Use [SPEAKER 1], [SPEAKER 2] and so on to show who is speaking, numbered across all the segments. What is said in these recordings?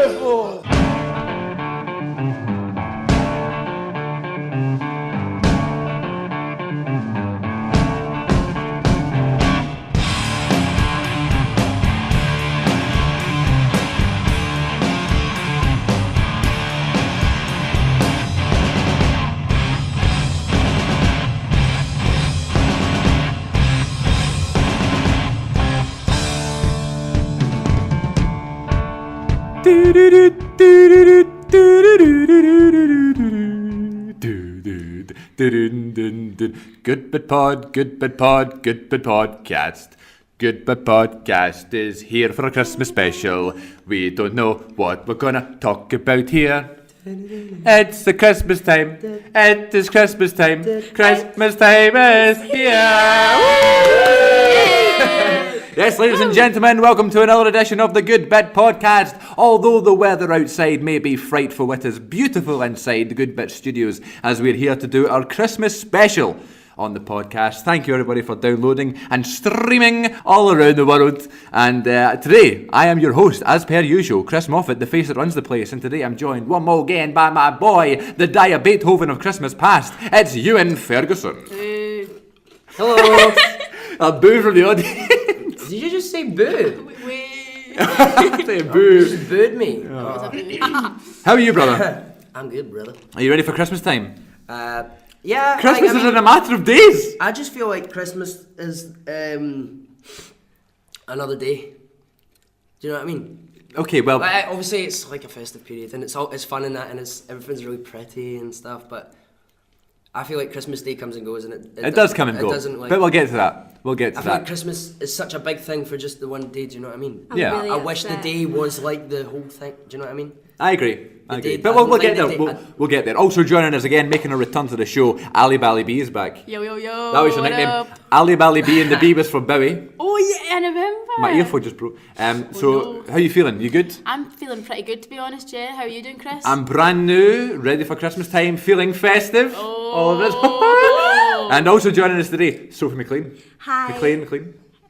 [SPEAKER 1] beautiful. Good Bit Pod, Good Bit Pod, Good Bit Podcast. Good Bit Podcast is here for a Christmas special. We don't know what we're gonna talk about here. It's the Christmas time. It is Christmas time. Christmas time is here. Yes, ladies and gentlemen, welcome to another edition of the Good Bit Podcast. Although the weather outside may be frightful, it is beautiful inside the Good Bit Studios as we're here to do our Christmas special on the podcast. Thank you everybody for downloading and streaming all around the world. And today, I am your host, as per usual, Chris Moffat, the face that runs the place. And today I'm joined one more again by my boy, the Dire Beethoven of Christmas past. It's Ewan Ferguson.
[SPEAKER 2] Hello.
[SPEAKER 1] A boo from the audience.
[SPEAKER 2] Did you just say boo?
[SPEAKER 1] Say boo.
[SPEAKER 2] You just booed me.
[SPEAKER 1] How are you, brother?
[SPEAKER 2] I'm good, brother.
[SPEAKER 1] Are you ready for Christmas time?
[SPEAKER 2] Yeah.
[SPEAKER 1] Christmas is in a matter of days.
[SPEAKER 2] I just feel like Christmas is another day. Do you know what I mean?
[SPEAKER 1] Okay, well,
[SPEAKER 2] Obviously, it's like a festive period, and it's fun in that, and everything's really pretty and stuff. But I feel like Christmas Day comes and goes, and
[SPEAKER 1] it does come and go.
[SPEAKER 2] It doesn't,
[SPEAKER 1] but we'll get to that. I feel
[SPEAKER 2] like Christmas is such a big thing for just the one day. Do you know what I mean?
[SPEAKER 1] Yeah.
[SPEAKER 3] Really
[SPEAKER 2] I wish the
[SPEAKER 3] upset.
[SPEAKER 2] day was like the whole thing. Do you know what I mean?
[SPEAKER 1] I agree.
[SPEAKER 2] day-
[SPEAKER 1] But
[SPEAKER 2] I
[SPEAKER 1] we'll
[SPEAKER 2] don't
[SPEAKER 1] get
[SPEAKER 2] like
[SPEAKER 1] there.
[SPEAKER 2] the day-
[SPEAKER 1] We'll get there. Also joining us again, making a return to the show, Ali Bally B is back.
[SPEAKER 3] Yo, yo, yo.
[SPEAKER 1] That was your
[SPEAKER 3] what
[SPEAKER 1] nickname.
[SPEAKER 3] up?
[SPEAKER 1] Ali Bally B, and the B was from Bowie.
[SPEAKER 3] Oh, yeah, I remember.
[SPEAKER 1] My earphone just broke. So, how you feeling? You good?
[SPEAKER 3] I'm feeling pretty good, to be honest, yeah. How are you doing, Chris?
[SPEAKER 1] I'm brand new, ready for Christmas time, feeling festive.
[SPEAKER 3] Oh.
[SPEAKER 1] All of this. And also joining us today, Sophie McLean.
[SPEAKER 4] Hi.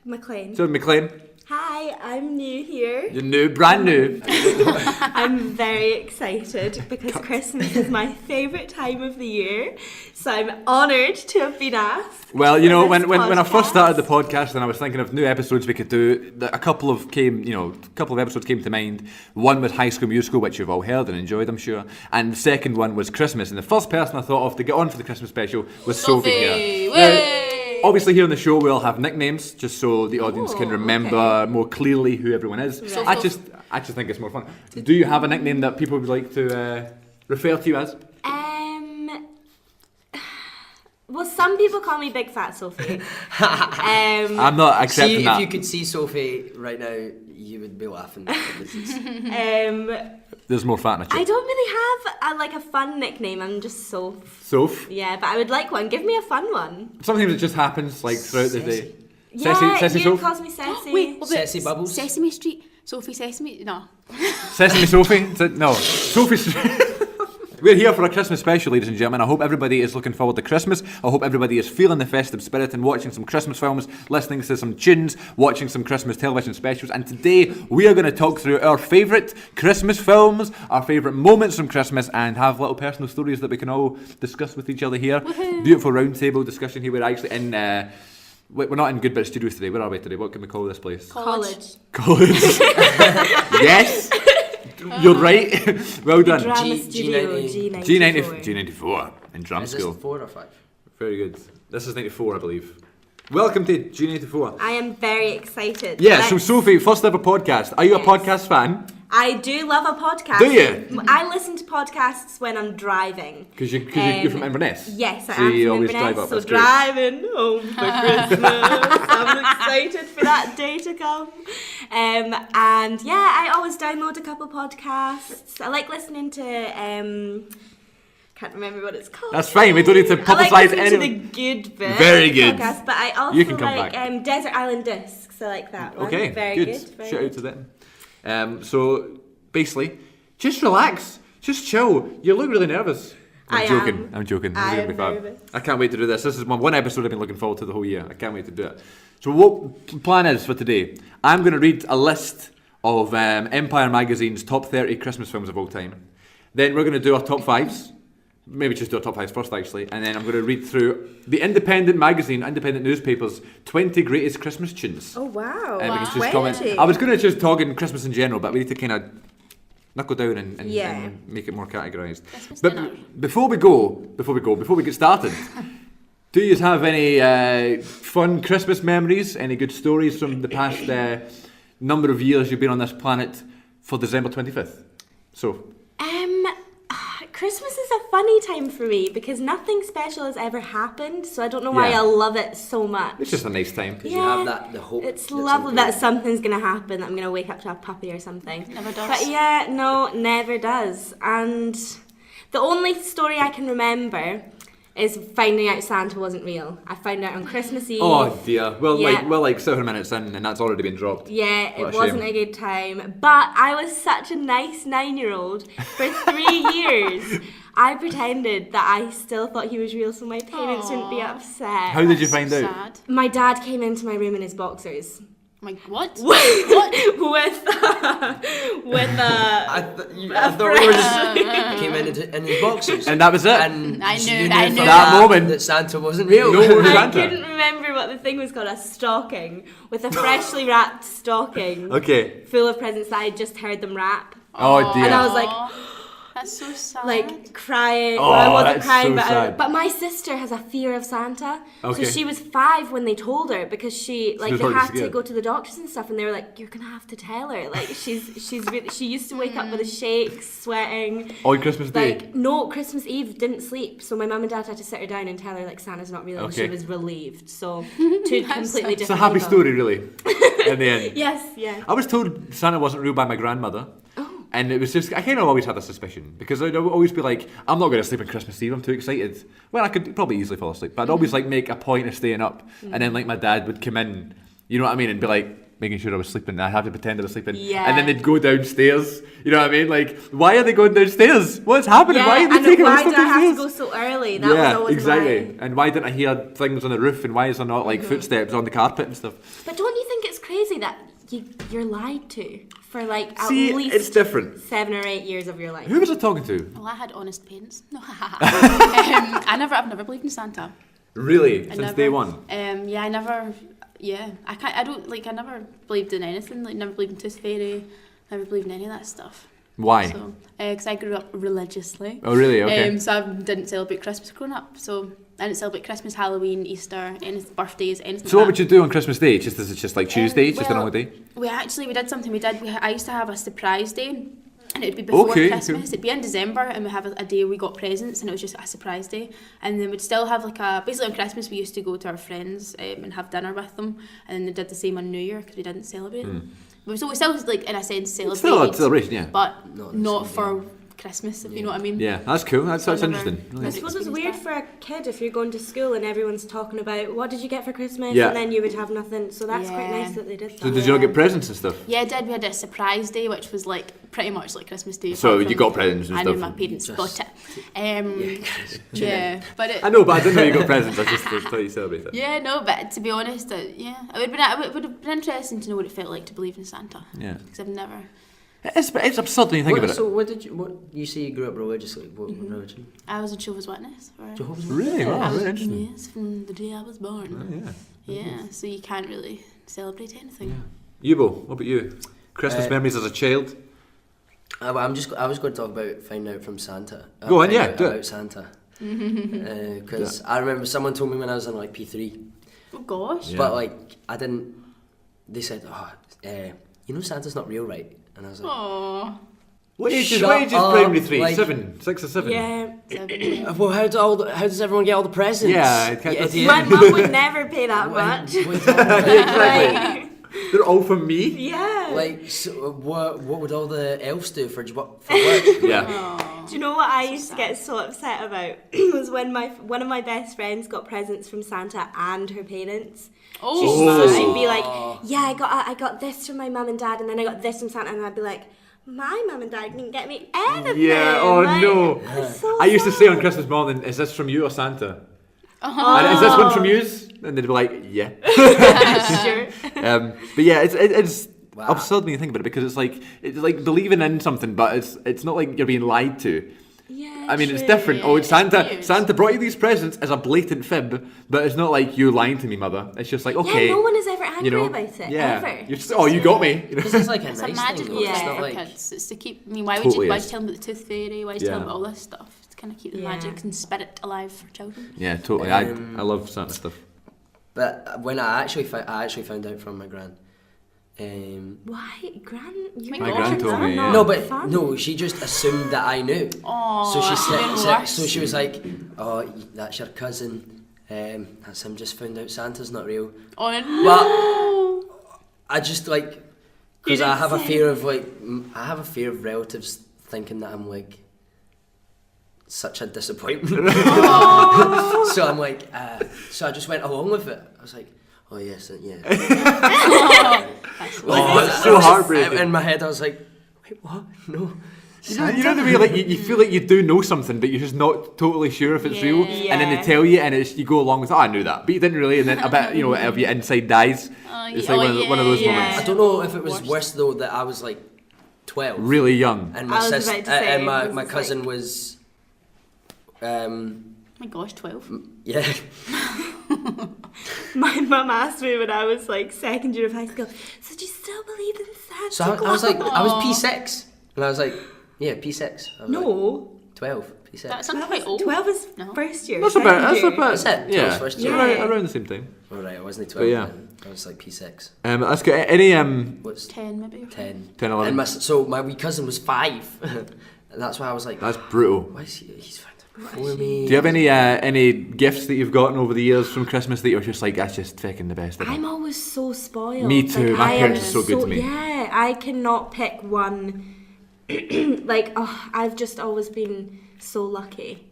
[SPEAKER 1] McLean. So McLean,
[SPEAKER 4] Hi, I'm new here.
[SPEAKER 1] you're new, brand new.
[SPEAKER 4] I'm very excited because Christmas is my favourite time of the year. So I'm honoured to have been asked.
[SPEAKER 1] Well, you know,
[SPEAKER 4] for this
[SPEAKER 1] when I first started the
[SPEAKER 4] podcast.
[SPEAKER 1] podcast and I was thinking of new episodes we could do, a couple of episodes came to mind. One was High School Musical, which you've all heard and enjoyed, I'm sure. And the second one was Christmas. And the first person I thought of to get on for the Christmas special was Sophie here.
[SPEAKER 3] Way!
[SPEAKER 1] Obviously, here on the show we'll have nicknames just so the audience can remember more clearly who everyone is.
[SPEAKER 3] Right.
[SPEAKER 1] I just think it's more fun. Do you have a nickname that people would like to refer to you as?
[SPEAKER 4] Well, some people call me Big Fat Sophie.
[SPEAKER 1] I'm not accepting
[SPEAKER 2] See,
[SPEAKER 1] that.
[SPEAKER 2] if you could see Sophie right now, you would be laughing.
[SPEAKER 1] There's more fat in a
[SPEAKER 4] I
[SPEAKER 1] chip.
[SPEAKER 4] don't really have a fun nickname. I'm just Soph.
[SPEAKER 1] Soph.
[SPEAKER 4] Yeah, but I would like one. Give me a fun one.
[SPEAKER 1] Sometimes it just happens like throughout the day.
[SPEAKER 4] Yeah,
[SPEAKER 1] Sassy
[SPEAKER 4] you
[SPEAKER 1] Soph?
[SPEAKER 4] calls me Sassy.
[SPEAKER 3] Wait, what about
[SPEAKER 2] Sesame Bubbles?
[SPEAKER 3] Sesame Street? Sophie Sesame? No.
[SPEAKER 1] Sesame Sophie? No. Sophie. We're here for a Christmas special, ladies and gentlemen. I hope everybody is looking forward to Christmas. I hope everybody is feeling the festive spirit and watching some Christmas films, listening to some tunes, watching some Christmas television specials. And today we are going to talk through our favourite Christmas films, our favourite moments from Christmas, and have little personal stories that we can all discuss with each other here.
[SPEAKER 3] Woohoo.
[SPEAKER 1] Beautiful roundtable discussion here. We're actually in... we're not in Good Bit Studios today. Where are we today? What can we call this place?
[SPEAKER 4] College.
[SPEAKER 1] College. Yes. You're right. Well done.
[SPEAKER 4] Drama
[SPEAKER 2] G-
[SPEAKER 4] Studio
[SPEAKER 2] G90.
[SPEAKER 1] G94 in drum
[SPEAKER 2] Is this
[SPEAKER 1] school.
[SPEAKER 2] 4 or 5?
[SPEAKER 1] Very good. This is 94, I believe. Welcome to G94.
[SPEAKER 4] I am very excited.
[SPEAKER 1] Yeah, so
[SPEAKER 4] Let's-
[SPEAKER 1] Sophie, first ever podcast. Are you a
[SPEAKER 4] Yes.
[SPEAKER 1] podcast fan?
[SPEAKER 4] I do love a podcast.
[SPEAKER 1] Do you?
[SPEAKER 4] I listen to podcasts when I'm driving.
[SPEAKER 1] Because you're from Inverness.
[SPEAKER 4] Yes, I
[SPEAKER 1] So
[SPEAKER 4] am
[SPEAKER 1] you
[SPEAKER 4] from
[SPEAKER 1] always
[SPEAKER 4] Inverness,
[SPEAKER 1] drive up.
[SPEAKER 4] so
[SPEAKER 1] That's great.
[SPEAKER 4] driving home for Christmas. I'm excited for that day to come. And yeah, I always download a couple podcasts. I like listening to can't remember what it's called.
[SPEAKER 1] That's fine, we don't need to
[SPEAKER 4] I like
[SPEAKER 1] publicise
[SPEAKER 4] listening to
[SPEAKER 1] any.
[SPEAKER 4] the Good Bit
[SPEAKER 1] Very good.
[SPEAKER 4] podcast, but I also
[SPEAKER 1] You can come
[SPEAKER 4] like
[SPEAKER 1] back.
[SPEAKER 4] Desert Island Discs. I like that one.
[SPEAKER 1] Okay,
[SPEAKER 4] Very
[SPEAKER 1] good.
[SPEAKER 4] good. Very
[SPEAKER 1] Shout
[SPEAKER 4] good.
[SPEAKER 1] out to them. So basically, just relax, just chill. You look really nervous.
[SPEAKER 4] I
[SPEAKER 1] joking.
[SPEAKER 4] am.
[SPEAKER 1] I'm joking.
[SPEAKER 4] I
[SPEAKER 1] It's gonna
[SPEAKER 4] am
[SPEAKER 1] be fab.
[SPEAKER 4] nervous.
[SPEAKER 1] I can't wait to do this. This is one episode I've been looking forward to the whole year. I can't wait to do it. So what the plan is for today? I'm going to read a list of Empire Magazine's top 30 Christmas films of all time. Then we're going to do our top 5s. Maybe just do our top 5s first, actually. And then I'm going to read through the Independent Magazine, Independent newspapers, 20 greatest Christmas tunes.
[SPEAKER 4] Oh, wow.
[SPEAKER 1] We can just
[SPEAKER 4] 20.
[SPEAKER 1] comment. I was going to just talk in Christmas in general, but we need to kind of knuckle down and
[SPEAKER 4] Yeah.
[SPEAKER 1] make it more categorised.
[SPEAKER 3] Christmas
[SPEAKER 1] But
[SPEAKER 3] dinner.
[SPEAKER 1] before we get started, do you have any fun Christmas memories? Any good stories from the past number of years you've been on this planet for December 25th? So,
[SPEAKER 4] Christmas is a funny time for me because nothing special has ever happened, so I don't know why
[SPEAKER 1] Yeah.
[SPEAKER 4] I love it so much.
[SPEAKER 1] it's just a nice time.
[SPEAKER 2] Because you have the hope.
[SPEAKER 4] It's
[SPEAKER 2] that
[SPEAKER 4] lovely
[SPEAKER 2] something-
[SPEAKER 4] that something's gonna happen, that I'm gonna wake up to a puppy or something.
[SPEAKER 3] Never does.
[SPEAKER 4] But yeah, no, never does. And the only story I can remember is finding out Santa wasn't real. I found out on Christmas Eve.
[SPEAKER 1] Oh dear. Well,
[SPEAKER 4] Yeah.
[SPEAKER 1] like 7 minutes in, and that's already been dropped.
[SPEAKER 4] Yeah,
[SPEAKER 1] What
[SPEAKER 4] it
[SPEAKER 1] a
[SPEAKER 4] wasn't
[SPEAKER 1] shame.
[SPEAKER 4] a good time. But I was such a nice 9-year-old. For 3 years, I pretended that I still thought he was real so my parents wouldn't be
[SPEAKER 3] Aw.
[SPEAKER 4] upset.
[SPEAKER 1] How did you
[SPEAKER 3] So
[SPEAKER 1] find out?
[SPEAKER 3] sad.
[SPEAKER 4] My dad came into my room in his boxers.
[SPEAKER 3] My what?
[SPEAKER 4] with
[SPEAKER 2] I thought we were just came in his boxers.
[SPEAKER 1] And that was it.
[SPEAKER 2] And
[SPEAKER 3] I
[SPEAKER 2] you
[SPEAKER 3] knew
[SPEAKER 2] for
[SPEAKER 1] that moment.
[SPEAKER 2] that Santa wasn't real.
[SPEAKER 1] No more
[SPEAKER 4] I
[SPEAKER 1] Santa.
[SPEAKER 4] couldn't remember what the thing was called, a stocking, with a freshly wrapped stocking
[SPEAKER 1] Okay.
[SPEAKER 4] full of presents that I just heard them wrap.
[SPEAKER 1] Oh dear.
[SPEAKER 4] And I was like,
[SPEAKER 3] Aw, that's so sad.
[SPEAKER 4] like crying.
[SPEAKER 1] Oh,
[SPEAKER 4] Well, I wasn't
[SPEAKER 1] that's
[SPEAKER 4] crying,
[SPEAKER 1] so
[SPEAKER 4] but
[SPEAKER 1] sad.
[SPEAKER 4] but my sister has a fear of Santa.
[SPEAKER 1] Okay.
[SPEAKER 4] So she was 5 when they told her because she
[SPEAKER 1] was
[SPEAKER 4] they
[SPEAKER 1] probably
[SPEAKER 4] had to
[SPEAKER 1] scared.
[SPEAKER 4] go to the doctors and stuff, and they were like, "You're gonna have to tell her." Like she's really, she used to wake up with a shake, sweating.
[SPEAKER 1] On Christmas Day.
[SPEAKER 4] Like no, Christmas Eve didn't sleep, so my mum and dad had to sit her down and tell her like Santa's not real, and
[SPEAKER 1] Okay.
[SPEAKER 4] she was relieved. So two completely different.
[SPEAKER 1] It's a happy
[SPEAKER 4] people.
[SPEAKER 1] story, really. In the end.
[SPEAKER 4] Yes, yeah.
[SPEAKER 1] I was told Santa wasn't real by my grandmother.
[SPEAKER 4] Oh.
[SPEAKER 1] And it was just, I kind of always had a suspicion. Because I'd always be like, I'm not going to sleep on Christmas Eve, I'm too excited. Well, I could probably easily fall asleep. But I'd always like make a point of staying up. And then like my dad would come in, you know what I mean? And be like, making sure I was sleeping. And I'd have to pretend I was sleeping.
[SPEAKER 4] Yeah.
[SPEAKER 1] And then they'd go downstairs. You know what I mean? Like, why are they going downstairs? What's happening?
[SPEAKER 4] Yeah,
[SPEAKER 1] why are they
[SPEAKER 4] and
[SPEAKER 1] taking all
[SPEAKER 4] why
[SPEAKER 1] this
[SPEAKER 4] do
[SPEAKER 1] stuff
[SPEAKER 4] I have to
[SPEAKER 1] downstairs?
[SPEAKER 4] go so early? That was always
[SPEAKER 1] exactly.
[SPEAKER 4] mine.
[SPEAKER 1] And why didn't I hear things on the roof? And why is there not like footsteps on the carpet and stuff?
[SPEAKER 4] But don't you think it's crazy that you're lied to for like at
[SPEAKER 1] See,
[SPEAKER 4] least
[SPEAKER 1] it's different.
[SPEAKER 4] 7 or 8 years of your life?
[SPEAKER 1] Who was I talking to?
[SPEAKER 3] Well, I had honest parents. No, I've never believed in Santa.
[SPEAKER 1] Really?
[SPEAKER 3] I
[SPEAKER 1] Since
[SPEAKER 3] never,
[SPEAKER 1] day one?
[SPEAKER 3] Yeah, I never. Yeah, I never believed in anything. Like, never believed in Tooth Fairy. Never believed in any of that stuff.
[SPEAKER 1] Why?
[SPEAKER 3] So, because I grew up religiously.
[SPEAKER 1] Oh, really? Okay.
[SPEAKER 3] So I didn't celebrate Christmas growing up. So I didn't celebrate Christmas, Halloween, Easter, any birthdays, anything.
[SPEAKER 1] So
[SPEAKER 3] like
[SPEAKER 1] what would you do on Christmas Day? Just as it's just like Tuesday, just a
[SPEAKER 3] well,
[SPEAKER 1] normal day?
[SPEAKER 3] We did something. I used to have a surprise day, and it would be before
[SPEAKER 1] Okay,
[SPEAKER 3] Christmas.
[SPEAKER 1] cool.
[SPEAKER 3] It'd be in December, and we have a day we got presents, and it was just a surprise day. And then we'd still have basically on Christmas we used to go to our friends and have dinner with them, and then they did the same on New Year because we didn't celebrate. But we still like in a sense celebrated,
[SPEAKER 1] It's still a celebration, yeah.
[SPEAKER 3] but
[SPEAKER 2] Not
[SPEAKER 3] not
[SPEAKER 2] the same,
[SPEAKER 3] for Christmas, if you know what I mean.
[SPEAKER 1] Yeah, that's cool. That's
[SPEAKER 3] So I never-
[SPEAKER 1] interesting. Really.
[SPEAKER 4] I suppose it's weird for a kid if you're going to school and everyone's talking about what did you get for Christmas,
[SPEAKER 1] Yeah.
[SPEAKER 4] and then you would have nothing. So that's quite
[SPEAKER 3] Yeah.
[SPEAKER 4] nice that they did that.
[SPEAKER 1] So did you not get presents and stuff?
[SPEAKER 3] Yeah, I did. We had a surprise day, which was like pretty much like Christmas Day.
[SPEAKER 1] So
[SPEAKER 3] apart
[SPEAKER 1] you
[SPEAKER 3] from
[SPEAKER 1] got presents and
[SPEAKER 3] I
[SPEAKER 1] stuff?
[SPEAKER 3] knew my parents got it. Yeah, but it,
[SPEAKER 1] I know, but I didn't know you got presents. I just thought you celebrated.
[SPEAKER 3] yeah, no, but to be honest, yeah, it would have been interesting to know what it felt like to believe in Santa.
[SPEAKER 1] Yeah.
[SPEAKER 3] Because I've never.
[SPEAKER 1] It's absurd when you think about
[SPEAKER 2] So
[SPEAKER 1] it.
[SPEAKER 2] what you say you grew up religiously? What religion?
[SPEAKER 3] I was a Jehovah's Witness.
[SPEAKER 2] Jehovah's
[SPEAKER 1] Really?
[SPEAKER 2] Witness?
[SPEAKER 1] Wow,
[SPEAKER 3] I was,
[SPEAKER 1] very interesting.
[SPEAKER 3] yes, from the day I was born.
[SPEAKER 1] Yeah.
[SPEAKER 3] Yeah, so you can't really celebrate anything.
[SPEAKER 1] Yubo, what about you? Christmas memories as a child?
[SPEAKER 2] Well, I was going to talk about finding out from Santa.
[SPEAKER 1] Go on,
[SPEAKER 2] Finding
[SPEAKER 1] yeah,
[SPEAKER 2] out
[SPEAKER 1] do it.
[SPEAKER 2] about Santa. Because I remember someone told me when I was in like P3,
[SPEAKER 3] Oh gosh.
[SPEAKER 1] Yeah.
[SPEAKER 2] but like I didn't. They said, you know Santa's not real, right? And I was like,
[SPEAKER 3] Oh.
[SPEAKER 1] What age is
[SPEAKER 2] Shut
[SPEAKER 1] primary
[SPEAKER 2] up,
[SPEAKER 1] 3?
[SPEAKER 2] like-
[SPEAKER 1] 7? 6 or 7?
[SPEAKER 4] Yeah.
[SPEAKER 2] well, how does everyone get all the presents?
[SPEAKER 1] Yeah,
[SPEAKER 2] You
[SPEAKER 1] it can't-
[SPEAKER 2] idiot.
[SPEAKER 4] My mum would never pay that much.
[SPEAKER 1] Exactly. They're all from me?
[SPEAKER 4] Yeah.
[SPEAKER 2] Like, so what would all the elves do for work?
[SPEAKER 1] Yeah.
[SPEAKER 4] Do you know what I used to get so upset about? was when one of my best friends got presents from Santa and her parents.
[SPEAKER 3] Oh.
[SPEAKER 4] So she'd be like, "Yeah, I got this from my mum and dad, and then I got this from Santa," and I'd be like, "My mum and dad didn't get me anything."
[SPEAKER 1] Yeah, oh
[SPEAKER 4] Like,
[SPEAKER 1] no.
[SPEAKER 4] it's so
[SPEAKER 1] I used to say on
[SPEAKER 4] sad.
[SPEAKER 1] Christmas morning, is this from you or Santa? And is this one from you? And they'd be like, yeah.
[SPEAKER 4] Sure.
[SPEAKER 1] But yeah, it's
[SPEAKER 2] Wow.
[SPEAKER 1] absurd when you think about it, because it's like believing in something, but it's not like you're being lied to.
[SPEAKER 4] Yeah,
[SPEAKER 1] I mean, it's
[SPEAKER 4] true.
[SPEAKER 1] different. Oh,
[SPEAKER 3] It's weird.
[SPEAKER 1] Santa brought you these presents as a blatant fib, but it's not like you lying to me, mother. It's just like, okay.
[SPEAKER 4] Yeah, no one is ever angry
[SPEAKER 1] you know,
[SPEAKER 4] about it,
[SPEAKER 1] yeah.
[SPEAKER 4] ever.
[SPEAKER 1] You're just, oh, you got me. You know?
[SPEAKER 2] Because it's like a
[SPEAKER 3] It's
[SPEAKER 2] nice
[SPEAKER 3] a
[SPEAKER 2] thing.
[SPEAKER 3] magical
[SPEAKER 2] Though.
[SPEAKER 3] thing
[SPEAKER 2] It's
[SPEAKER 4] Yeah.
[SPEAKER 2] not
[SPEAKER 3] for
[SPEAKER 2] like
[SPEAKER 3] kids. It's to keep. I mean, why
[SPEAKER 1] Totally
[SPEAKER 3] would
[SPEAKER 1] is.
[SPEAKER 3] you tell them about the tooth fairy? Why would you tell them
[SPEAKER 1] Yeah.
[SPEAKER 3] about all this stuff? To kind of keep the
[SPEAKER 4] Yeah.
[SPEAKER 3] magic and spirit alive for children.
[SPEAKER 1] Yeah, totally. I love Santa stuff.
[SPEAKER 2] But when I actually found out from my gran.
[SPEAKER 4] Why, Gran?
[SPEAKER 3] My
[SPEAKER 1] My gran told me, yeah.
[SPEAKER 2] No, but no, she just assumed that I knew.
[SPEAKER 3] Oh,
[SPEAKER 2] So she
[SPEAKER 3] even
[SPEAKER 2] said,
[SPEAKER 3] worse.
[SPEAKER 2] so she was like, "Oh, that's your cousin. That's him. Just found out Santa's not real."
[SPEAKER 3] Oh no!
[SPEAKER 2] I just like, because I
[SPEAKER 4] didn't
[SPEAKER 2] have a
[SPEAKER 4] say
[SPEAKER 2] fear of like, I have a fear of relatives thinking that I'm like such a disappointment. So I'm like, so I just went along with it. I was like, oh yes, yeah.
[SPEAKER 1] Oh, it's so heartbreaking.
[SPEAKER 2] In my head, I was like, wait, what? No.
[SPEAKER 1] You know the way like you feel like you do know something, but you're just not totally sure if it's real,
[SPEAKER 3] Yeah.
[SPEAKER 1] and then they tell you, and you go along with, oh, I knew that, but you didn't really, and then a bit, you know, of your inside dies. It's like one of those
[SPEAKER 3] yeah.
[SPEAKER 1] moments.
[SPEAKER 2] I don't know if it was
[SPEAKER 3] Worst.
[SPEAKER 2] worse though that I was like 12
[SPEAKER 1] Really young.
[SPEAKER 2] and
[SPEAKER 4] I
[SPEAKER 2] my
[SPEAKER 4] was
[SPEAKER 2] sister
[SPEAKER 4] about to say,
[SPEAKER 2] and my
[SPEAKER 4] was
[SPEAKER 2] cousin
[SPEAKER 4] like-
[SPEAKER 2] was
[SPEAKER 3] My gosh, 12.
[SPEAKER 2] yeah.
[SPEAKER 4] My mum asked me when I was like second year of high school, so do you still believe in Santa
[SPEAKER 2] So I was like, I was P6 and I was like, yeah, P6. I was like,
[SPEAKER 4] no.
[SPEAKER 2] 12, P6.
[SPEAKER 3] That sounds quite old.
[SPEAKER 4] 12 is
[SPEAKER 3] No.
[SPEAKER 4] first year.
[SPEAKER 1] That's
[SPEAKER 4] second
[SPEAKER 1] about,
[SPEAKER 4] year.
[SPEAKER 1] that's
[SPEAKER 2] That's it,
[SPEAKER 1] yeah,
[SPEAKER 2] 12's first year.
[SPEAKER 4] Yeah.
[SPEAKER 1] around the same time.
[SPEAKER 2] Alright, I wasn't 12
[SPEAKER 1] But yeah.
[SPEAKER 2] then. I was like P6.
[SPEAKER 1] That's good. Any
[SPEAKER 2] What's
[SPEAKER 3] 10 maybe. Or
[SPEAKER 2] 10?
[SPEAKER 1] 10, 11.
[SPEAKER 2] And so my wee cousin was 5. And that's why I was like,
[SPEAKER 1] That's brutal.
[SPEAKER 2] why is he's found it before me?
[SPEAKER 1] Do you have any gifts that you've gotten over the years from Christmas that you're just like, that's just fucking the best ever?
[SPEAKER 4] I'm always so spoiled.
[SPEAKER 1] Me too. My
[SPEAKER 4] I
[SPEAKER 1] parents
[SPEAKER 4] am
[SPEAKER 1] are so good to me.
[SPEAKER 4] Yeah, I cannot pick one. Like, I've just always been so lucky.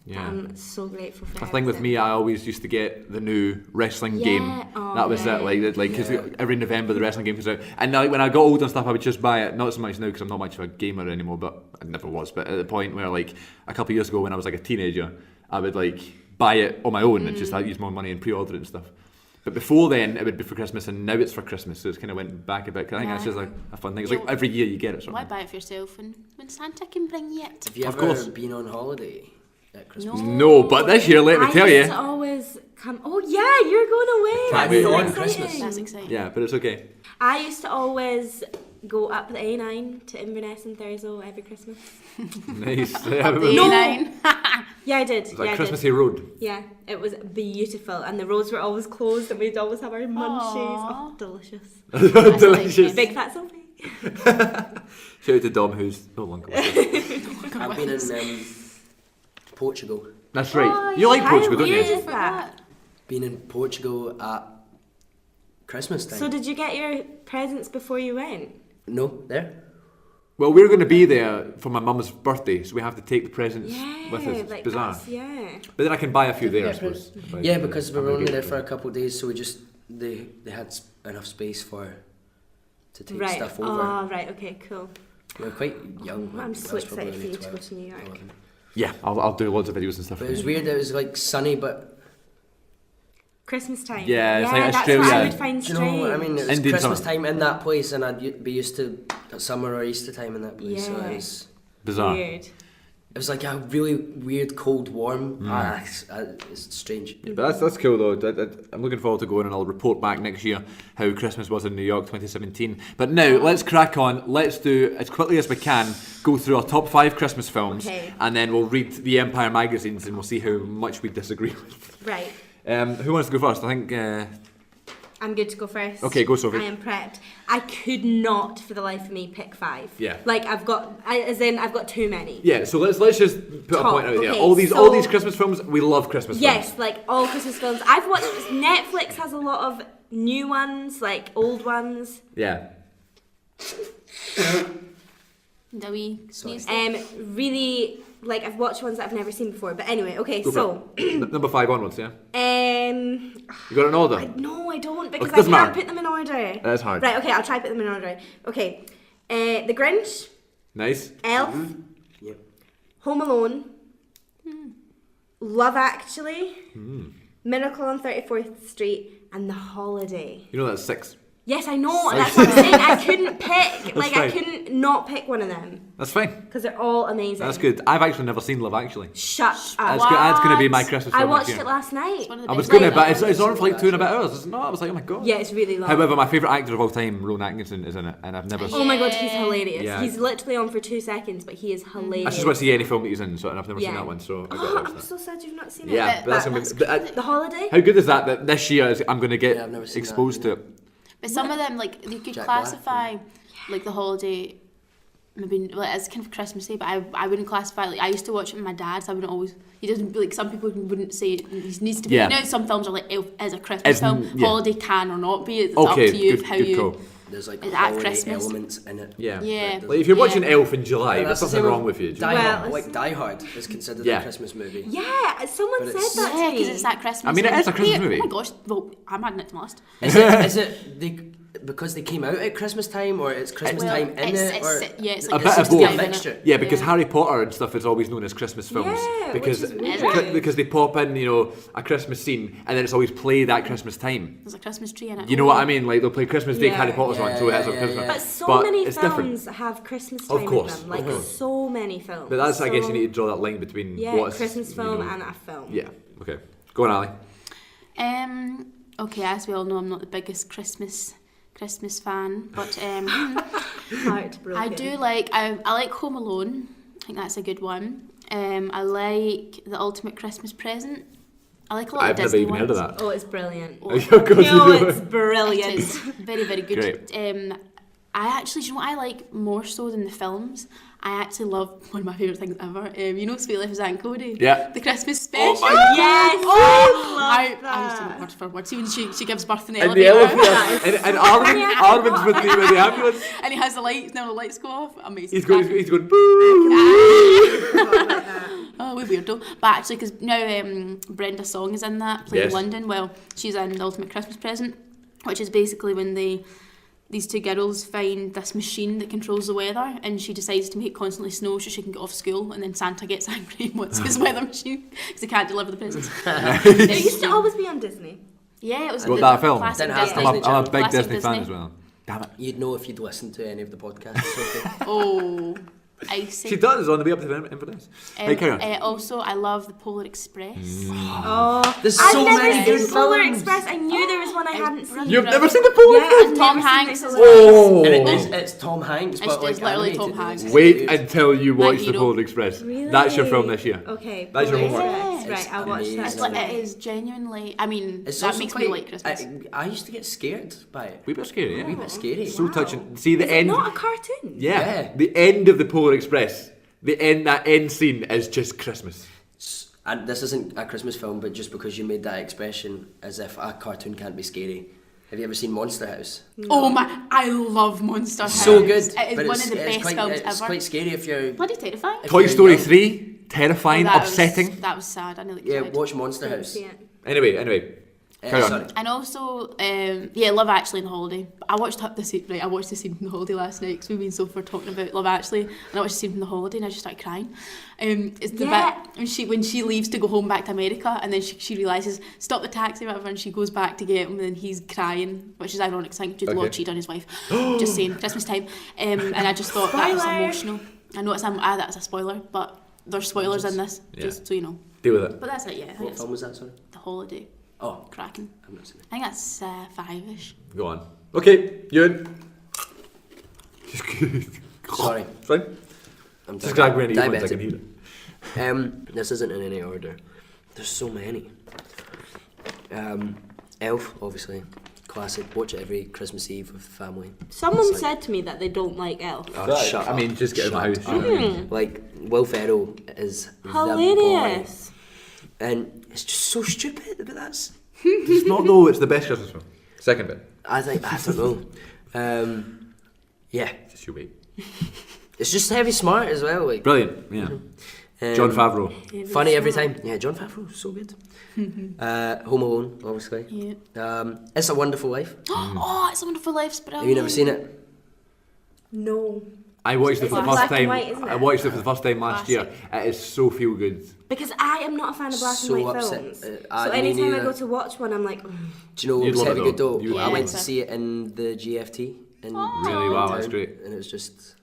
[SPEAKER 1] Yeah.
[SPEAKER 4] I'm so grateful for
[SPEAKER 1] I think with
[SPEAKER 4] everything.
[SPEAKER 1] me, I always used to get the new wrestling
[SPEAKER 4] Yeah.
[SPEAKER 1] game.
[SPEAKER 4] Oh,
[SPEAKER 1] That was
[SPEAKER 4] yeah.
[SPEAKER 1] it, because
[SPEAKER 2] Yeah.
[SPEAKER 1] every November the wrestling game comes out. And now, when I got older and stuff, I would just buy it. Not so much now because I'm not much of a gamer anymore, but I never was. But at the point where, like, a couple of years ago when I was like a teenager, I would like buy it on my own and just like use more money and pre-order it and stuff. But before then, it would be for Christmas, and now it's for Christmas, so it's kind of went back a bit. 'Cause I think that's just like a fun thing. It's like every year you get it. Sort
[SPEAKER 3] Why
[SPEAKER 1] of.
[SPEAKER 3] buy it for yourself when Santa can bring you it?
[SPEAKER 2] Have you
[SPEAKER 1] Of
[SPEAKER 2] ever
[SPEAKER 1] course.
[SPEAKER 2] been on holiday at Christmas?
[SPEAKER 1] No, but this year, let me tell
[SPEAKER 4] I
[SPEAKER 1] you.
[SPEAKER 4] used to always come. Oh yeah, you're going away.
[SPEAKER 1] Can't
[SPEAKER 4] That's
[SPEAKER 1] wait.
[SPEAKER 4] so
[SPEAKER 1] On
[SPEAKER 4] exciting.
[SPEAKER 2] Christmas.
[SPEAKER 3] That's exciting.
[SPEAKER 1] Yeah, but it's okay.
[SPEAKER 4] I used to always go up the A9 to Inverness and Thurso every Christmas.
[SPEAKER 1] Nice.
[SPEAKER 3] The
[SPEAKER 1] Yeah,
[SPEAKER 3] A9.
[SPEAKER 4] Yeah, I did.
[SPEAKER 1] it's
[SPEAKER 4] Yeah,
[SPEAKER 1] like
[SPEAKER 4] I
[SPEAKER 1] Christmassy
[SPEAKER 4] did.
[SPEAKER 1] Road.
[SPEAKER 4] Yeah, it was beautiful, and the roads were always closed, and we'd always have our munchies.
[SPEAKER 3] Aww.
[SPEAKER 4] Oh, delicious!
[SPEAKER 1] Delicious.
[SPEAKER 4] Big fat Sophie.
[SPEAKER 1] Shout out to Dom, who's no longer with us.
[SPEAKER 2] I've been in Portugal.
[SPEAKER 1] That's right.
[SPEAKER 3] Oh,
[SPEAKER 1] You like
[SPEAKER 3] yeah.
[SPEAKER 1] Portugal, don't
[SPEAKER 4] weird
[SPEAKER 1] you?
[SPEAKER 4] is that?
[SPEAKER 2] Been in Portugal at Christmas time.
[SPEAKER 4] So did you get your presents before you went?
[SPEAKER 2] No, there.
[SPEAKER 1] Well, we're going to be there for my mum's birthday, so we have to take the presents
[SPEAKER 4] Yeah,
[SPEAKER 1] with us. It's
[SPEAKER 4] like
[SPEAKER 1] bizarre.
[SPEAKER 4] that's, yeah.
[SPEAKER 1] But then I can buy a few there, I
[SPEAKER 2] Yeah,
[SPEAKER 1] suppose.
[SPEAKER 2] Yeah, because we were only there
[SPEAKER 1] for
[SPEAKER 2] for a couple of days, so we just they had enough space to take
[SPEAKER 4] Right.
[SPEAKER 2] stuff over.
[SPEAKER 4] Oh, right. Okay. Cool.
[SPEAKER 2] We were quite young.
[SPEAKER 4] I'm
[SPEAKER 2] I
[SPEAKER 4] so
[SPEAKER 2] was probably
[SPEAKER 4] excited for
[SPEAKER 2] only
[SPEAKER 4] you to go
[SPEAKER 2] 12,
[SPEAKER 4] to New York.
[SPEAKER 2] 11.
[SPEAKER 1] Yeah, I'll do loads of videos and stuff.
[SPEAKER 2] But it was weird. It was like sunny, but
[SPEAKER 4] Christmas time.
[SPEAKER 1] Yeah, it's like
[SPEAKER 4] that's
[SPEAKER 1] Australia.
[SPEAKER 4] what I would find
[SPEAKER 2] do you
[SPEAKER 4] strange.
[SPEAKER 2] know? I mean, it was
[SPEAKER 1] Indian
[SPEAKER 2] Christmas
[SPEAKER 1] summer.
[SPEAKER 2] time in that place, and I'd be used to summer or Easter time in that place. So
[SPEAKER 4] Yeah.
[SPEAKER 2] it
[SPEAKER 1] Bizarre.
[SPEAKER 4] Weird.
[SPEAKER 2] was like a really weird, cold, warm. It's strange.
[SPEAKER 1] Yeah, but that's cool though. I'm looking forward to going, and I'll report back next year how Christmas was in New York 2017. But now let's crack on. Let's do as quickly as we can. Go through our top 5 Christmas films,
[SPEAKER 4] Okay.
[SPEAKER 1] and then we'll read the Empire magazines, and we'll see how much we disagree with.
[SPEAKER 4] Right.
[SPEAKER 1] Who wants to go first? I think.
[SPEAKER 4] I'm good to go first.
[SPEAKER 1] Okay, go, Sophie.
[SPEAKER 4] I am prepped. I could not, for the life of me, pick 5.
[SPEAKER 1] Yeah.
[SPEAKER 4] Like I've got too many.
[SPEAKER 1] Yeah, so let's just put a
[SPEAKER 4] Top,
[SPEAKER 1] point out there.
[SPEAKER 4] okay,
[SPEAKER 1] All these
[SPEAKER 4] so-
[SPEAKER 1] Christmas films, we love Christmas
[SPEAKER 4] Yes,
[SPEAKER 1] films.
[SPEAKER 4] like all Christmas films. I've watched. Netflix has a lot of new ones, like old ones.
[SPEAKER 1] Yeah.
[SPEAKER 3] The wee sneeze.
[SPEAKER 4] Really, like I've watched ones that I've never seen before. But anyway, okay,
[SPEAKER 1] Go
[SPEAKER 4] so
[SPEAKER 1] for it. Number 5 onwards, yeah.
[SPEAKER 4] um,
[SPEAKER 1] You got it in order.
[SPEAKER 4] no, I don't because I
[SPEAKER 1] doesn't
[SPEAKER 4] can't
[SPEAKER 1] matter.
[SPEAKER 4] put them in order.
[SPEAKER 1] That's hard.
[SPEAKER 4] Right, okay, I'll try to put them in order. Okay, The Grinch,
[SPEAKER 1] Nice.
[SPEAKER 4] Elf,
[SPEAKER 2] Yep.
[SPEAKER 4] Home Alone, Love Actually,
[SPEAKER 1] Hmm.
[SPEAKER 4] Miracle on 34th Street, and The Holiday.
[SPEAKER 1] You know that's 6.
[SPEAKER 4] Yes, I know. That's what I'm saying. I couldn't pick. Like, I
[SPEAKER 5] fine.
[SPEAKER 4] couldn't not pick one of them.
[SPEAKER 5] That's fine.
[SPEAKER 4] Because they're all amazing.
[SPEAKER 5] That's good. I've actually never seen Love Actually.
[SPEAKER 4] Shut up.
[SPEAKER 5] That's going to be my Christmas film
[SPEAKER 4] I
[SPEAKER 5] next
[SPEAKER 4] watched
[SPEAKER 5] year.
[SPEAKER 4] it last night.
[SPEAKER 3] One of the
[SPEAKER 5] I was
[SPEAKER 3] best
[SPEAKER 5] going to,
[SPEAKER 3] films.
[SPEAKER 5] but it's on for like 2.5 hours, isn't it? I was like, oh my god.
[SPEAKER 4] Yeah, it's really long.
[SPEAKER 5] However, my favourite actor of all time, Rowan Atkinson, is in it, and I've never.
[SPEAKER 4] Oh my god, he's hilarious.
[SPEAKER 5] Yeah.
[SPEAKER 4] He's literally on for 2 seconds, but he is hilarious.
[SPEAKER 5] I just want to see any film that he's in, and I've never seen
[SPEAKER 4] Yeah.
[SPEAKER 5] that one, so I've got to
[SPEAKER 4] Oh,
[SPEAKER 5] watch
[SPEAKER 4] I'm
[SPEAKER 5] that.
[SPEAKER 4] so sad you've not seen
[SPEAKER 5] Yeah,
[SPEAKER 4] it.
[SPEAKER 5] but that's gonna be.
[SPEAKER 4] The Holiday?
[SPEAKER 5] How good is that? That this year I'm going to get
[SPEAKER 2] Yeah, I've never seen
[SPEAKER 5] exposed
[SPEAKER 2] that,
[SPEAKER 5] to it.
[SPEAKER 3] But some of them, like, you could
[SPEAKER 2] Jack Black,
[SPEAKER 3] classify, like, The Holiday, maybe, well, as kind of Christmassy, but I wouldn't classify, like, I used to watch it with my dad, so I wouldn't always, he doesn't, like, some people wouldn't say it needs to be,
[SPEAKER 5] Yeah.
[SPEAKER 3] you know, some films are like, Elf is a Christmas film,
[SPEAKER 5] yeah.
[SPEAKER 3] Holiday can or not be, it's
[SPEAKER 5] Okay,
[SPEAKER 3] up to you
[SPEAKER 5] good,
[SPEAKER 3] how
[SPEAKER 5] good
[SPEAKER 3] you,
[SPEAKER 5] call.
[SPEAKER 2] There's like
[SPEAKER 3] Is that
[SPEAKER 2] holiday
[SPEAKER 3] Christmas?
[SPEAKER 2] elements in it.
[SPEAKER 5] Yeah.
[SPEAKER 3] Yeah.
[SPEAKER 5] Like if you're watching
[SPEAKER 3] Yeah.
[SPEAKER 5] Elf in July,
[SPEAKER 2] Yeah,
[SPEAKER 5] there's
[SPEAKER 2] that's the
[SPEAKER 5] something
[SPEAKER 2] same
[SPEAKER 5] wrong
[SPEAKER 2] with
[SPEAKER 5] with you.
[SPEAKER 2] Die
[SPEAKER 4] Well,
[SPEAKER 2] Hard. Like Die Hard is considered
[SPEAKER 5] Yeah.
[SPEAKER 2] a Christmas movie.
[SPEAKER 4] Yeah, someone
[SPEAKER 2] But
[SPEAKER 4] said
[SPEAKER 2] it's-
[SPEAKER 4] that
[SPEAKER 3] yeah,
[SPEAKER 4] to
[SPEAKER 3] because
[SPEAKER 4] me.
[SPEAKER 3] it's that Christmas.
[SPEAKER 5] I mean, it
[SPEAKER 3] and-
[SPEAKER 5] is a Christmas
[SPEAKER 3] Wait,
[SPEAKER 5] movie.
[SPEAKER 3] Oh my gosh, well, I'm adding it to my list.
[SPEAKER 2] Is it because they came out at Christmas time, or it's Christmas time in
[SPEAKER 3] it's,
[SPEAKER 2] it, or
[SPEAKER 3] yeah, it's
[SPEAKER 5] A
[SPEAKER 3] like
[SPEAKER 5] bit of
[SPEAKER 3] Christmas
[SPEAKER 5] both.
[SPEAKER 3] time, innit?
[SPEAKER 2] Mixture.
[SPEAKER 5] Yeah, because Harry Potter and stuff is always known as Christmas films.
[SPEAKER 4] Yeah,
[SPEAKER 5] because
[SPEAKER 4] which is weird.
[SPEAKER 5] because they pop in, you know, a Christmas scene and then it's always played at Christmas time.
[SPEAKER 3] There's a Christmas tree in it.
[SPEAKER 5] You know what I mean? Like they'll play Christmas Day,
[SPEAKER 4] Yeah.
[SPEAKER 5] Harry Potter's on, so it has a
[SPEAKER 2] Yeah,
[SPEAKER 5] Christmas.
[SPEAKER 2] yeah.
[SPEAKER 4] But so many
[SPEAKER 5] it's
[SPEAKER 4] films
[SPEAKER 5] different.
[SPEAKER 4] have Christmas
[SPEAKER 5] Of
[SPEAKER 4] time
[SPEAKER 5] course,
[SPEAKER 4] in them. Like,
[SPEAKER 5] of course.
[SPEAKER 4] so many films.
[SPEAKER 5] But that's, I guess,
[SPEAKER 4] So-
[SPEAKER 5] you need to draw that line between
[SPEAKER 4] Yeah,
[SPEAKER 5] what's
[SPEAKER 4] Christmas film
[SPEAKER 5] you know,
[SPEAKER 4] and a film.
[SPEAKER 5] Yeah. Okay. Go on, Ali.
[SPEAKER 3] Okay, as we all know, I'm not the biggest Christmas fan, but
[SPEAKER 4] Heartbroken.
[SPEAKER 3] I do like I like Home Alone. I think that's a good one. I like The Ultimate Christmas Present. I like a lot
[SPEAKER 5] I've
[SPEAKER 3] of
[SPEAKER 5] never
[SPEAKER 3] Disney
[SPEAKER 5] even heard of
[SPEAKER 3] ones.
[SPEAKER 5] that.
[SPEAKER 4] Oh, it's brilliant.
[SPEAKER 3] Oh,
[SPEAKER 5] Of course you
[SPEAKER 4] No,
[SPEAKER 5] do.
[SPEAKER 4] it's brilliant.
[SPEAKER 3] It's very, very good.
[SPEAKER 5] Great.
[SPEAKER 3] I actually, do you know what I like more so than the films? I actually love one of my favourite things ever. You know Sweet Life of Zack and Cody?
[SPEAKER 5] Yeah.
[SPEAKER 3] The Christmas special.
[SPEAKER 4] Yes!
[SPEAKER 3] I
[SPEAKER 4] I love
[SPEAKER 3] just
[SPEAKER 4] that.
[SPEAKER 3] word for word. See when she gives birth in the
[SPEAKER 5] And the
[SPEAKER 3] elevator.
[SPEAKER 5] elevator. and Armin's with the ambulance.
[SPEAKER 3] And he has the lights, now the lights go off. Amazing.
[SPEAKER 5] He's going, boo!
[SPEAKER 3] Oh, we weirdo. But actually, because now Brenda Song is in that, playing
[SPEAKER 5] Yes.
[SPEAKER 3] London. Well, she's in The Ultimate Christmas Present, which is basically when these two girls find this machine that controls the weather, and she decides to make it constantly snow so she can get off school, and then Santa gets angry and wants his weather machine because he can't deliver the presents.
[SPEAKER 4] It used to always be on Disney.
[SPEAKER 3] Yeah, it was
[SPEAKER 5] What,
[SPEAKER 3] the
[SPEAKER 5] that film?
[SPEAKER 3] classic
[SPEAKER 2] Didn't have
[SPEAKER 3] Disney.
[SPEAKER 2] Disney
[SPEAKER 5] I'm a big
[SPEAKER 3] Classic
[SPEAKER 5] Disney fan
[SPEAKER 3] Disney.
[SPEAKER 5] as well. Damn it.
[SPEAKER 2] You'd know if you'd listened to any of the podcasts. Okay.
[SPEAKER 3] Oh, icy.
[SPEAKER 5] She does on the way up to Inverness. Hey, carry on.
[SPEAKER 3] Also, I love the Polar Express.
[SPEAKER 4] Oh,
[SPEAKER 2] There's
[SPEAKER 4] I've
[SPEAKER 2] so
[SPEAKER 4] never
[SPEAKER 2] many
[SPEAKER 4] seen
[SPEAKER 2] good
[SPEAKER 4] Polar
[SPEAKER 2] films.
[SPEAKER 4] Express. I knew there was one I hadn't seen.
[SPEAKER 5] You've never seen the Polar
[SPEAKER 3] Yeah,
[SPEAKER 5] Express?
[SPEAKER 3] and Tom
[SPEAKER 4] Never seen
[SPEAKER 3] Hanks
[SPEAKER 4] this
[SPEAKER 3] is
[SPEAKER 4] one.
[SPEAKER 5] Oh!
[SPEAKER 2] And it's Tom Hanks,
[SPEAKER 3] It's
[SPEAKER 2] but like
[SPEAKER 3] literally
[SPEAKER 2] animated.
[SPEAKER 3] Tom
[SPEAKER 2] and
[SPEAKER 3] Hanks.
[SPEAKER 2] it's
[SPEAKER 5] Wait
[SPEAKER 2] good.
[SPEAKER 5] until you
[SPEAKER 3] My
[SPEAKER 5] watch the
[SPEAKER 3] hero.
[SPEAKER 5] Polar Express.
[SPEAKER 4] Really?
[SPEAKER 5] That's your film this year.
[SPEAKER 4] Okay.
[SPEAKER 5] That's your
[SPEAKER 4] Polar
[SPEAKER 5] homework.
[SPEAKER 4] Express.
[SPEAKER 2] It's
[SPEAKER 4] Right, I'll watch that.
[SPEAKER 2] amazing.
[SPEAKER 3] It's like, it is genuinely. I mean,
[SPEAKER 2] It's
[SPEAKER 3] that
[SPEAKER 2] also
[SPEAKER 3] makes
[SPEAKER 2] quite,
[SPEAKER 3] me like Christmas.
[SPEAKER 2] I used to get scared by it.
[SPEAKER 5] Wee bit scary, yeah.
[SPEAKER 2] A wee bit scary.
[SPEAKER 5] So
[SPEAKER 4] Wow.
[SPEAKER 5] touching. See the
[SPEAKER 4] Is
[SPEAKER 5] end.
[SPEAKER 4] it not a cartoon?
[SPEAKER 5] Yeah.
[SPEAKER 2] Yeah.
[SPEAKER 5] The end of the Polar Express. That end scene is just Christmas.
[SPEAKER 2] And this isn't a Christmas film, but just because you made that expression as if a cartoon can't be scary. Have you ever seen Monster House?
[SPEAKER 3] Oh my! I love Monster House.
[SPEAKER 2] So good.
[SPEAKER 3] It is
[SPEAKER 2] but
[SPEAKER 3] one
[SPEAKER 2] it's,
[SPEAKER 3] of the
[SPEAKER 2] it's
[SPEAKER 3] best
[SPEAKER 2] quite,
[SPEAKER 3] films
[SPEAKER 2] it's
[SPEAKER 3] ever.
[SPEAKER 2] quite scary if you're...
[SPEAKER 3] Bloody terrifying.
[SPEAKER 2] if
[SPEAKER 5] Toy
[SPEAKER 2] you're
[SPEAKER 5] Story
[SPEAKER 2] young.
[SPEAKER 5] 3, terrifying,
[SPEAKER 3] That
[SPEAKER 5] upsetting.
[SPEAKER 3] that was sad. I nearly
[SPEAKER 2] Yeah,
[SPEAKER 3] cried.
[SPEAKER 2] watch Monster House.
[SPEAKER 4] See it.
[SPEAKER 5] Anyway. Carry on.
[SPEAKER 2] Sorry.
[SPEAKER 3] And also, Love Actually and The Holiday. I watched the scene from The Holiday last night because we've been so far talking about Love Actually, and I watched the scene from The Holiday and I just started crying. It's the
[SPEAKER 4] Yeah.
[SPEAKER 3] bit when she leaves to go home back to America, and then she realises stop the taxi or whatever, and she goes back to get him, and then he's crying, which is ironic because I think Jude Law
[SPEAKER 5] Okay.
[SPEAKER 3] cheated on his wife. Just saying, Christmas time. And I just thought that was
[SPEAKER 4] Spoiler.
[SPEAKER 3] emotional. I know that's a spoiler, but there's spoilers in this,
[SPEAKER 5] Yeah.
[SPEAKER 3] just so you know.
[SPEAKER 5] Deal with it.
[SPEAKER 3] But that's it, yeah. I think
[SPEAKER 2] What
[SPEAKER 3] it's
[SPEAKER 2] film was that, sorry?
[SPEAKER 3] The Holiday.
[SPEAKER 2] Oh,
[SPEAKER 3] Cracking.
[SPEAKER 2] I've not seen it.
[SPEAKER 3] I think that's 5-ish.
[SPEAKER 5] Go on. Okay, Ewan.
[SPEAKER 2] Sorry.
[SPEAKER 5] It's fine.
[SPEAKER 2] I'm
[SPEAKER 5] Just glad we're in
[SPEAKER 2] diabetic.
[SPEAKER 5] I can hear it.
[SPEAKER 2] This isn't in any order. There's so many. Elf, obviously. Classic. Watch it every Christmas Eve with the family.
[SPEAKER 4] Someone
[SPEAKER 2] It's like-
[SPEAKER 4] said to me that they don't like Elf.
[SPEAKER 2] Oh, shut
[SPEAKER 5] I
[SPEAKER 2] up.
[SPEAKER 5] mean, just get out of the
[SPEAKER 2] Shut
[SPEAKER 5] house.
[SPEAKER 2] up. Like, Will Ferrell is the boy.
[SPEAKER 4] Hilarious.
[SPEAKER 2] And it's just so stupid, but that's...
[SPEAKER 5] It's not, no, it's the best Christmas film. Second bit.
[SPEAKER 2] I don't know. Yeah.
[SPEAKER 5] Just you wait.
[SPEAKER 2] It's just heavy smart as well. Like,
[SPEAKER 5] Brilliant, yeah. John Favreau.
[SPEAKER 2] Funny every time. Yeah, John Favreau, so good. Home Alone, obviously.
[SPEAKER 3] Yeah.
[SPEAKER 2] It's a Wonderful Life.
[SPEAKER 3] Oh, It's a Wonderful Life.
[SPEAKER 2] Have you never seen it?
[SPEAKER 4] No.
[SPEAKER 5] I watched it for the
[SPEAKER 4] It's
[SPEAKER 5] first
[SPEAKER 4] black and
[SPEAKER 5] time.
[SPEAKER 4] white, isn't it?
[SPEAKER 5] I watched it for the first time last year.
[SPEAKER 3] Classic.
[SPEAKER 5] It is so feel good.
[SPEAKER 4] Because I am not a fan of black
[SPEAKER 2] So
[SPEAKER 4] and white
[SPEAKER 2] upset.
[SPEAKER 4] films.
[SPEAKER 2] Me
[SPEAKER 4] So anytime I
[SPEAKER 2] neither.
[SPEAKER 4] go to watch one, I'm like,
[SPEAKER 2] Do you know what
[SPEAKER 5] You'd
[SPEAKER 2] was
[SPEAKER 5] love it
[SPEAKER 2] heavy good
[SPEAKER 5] though.
[SPEAKER 2] though?
[SPEAKER 5] You would
[SPEAKER 2] I went to
[SPEAKER 3] love it.
[SPEAKER 2] see it in the GFT. In
[SPEAKER 5] Really? Wow, that's
[SPEAKER 2] town,
[SPEAKER 5] great.
[SPEAKER 2] And it was just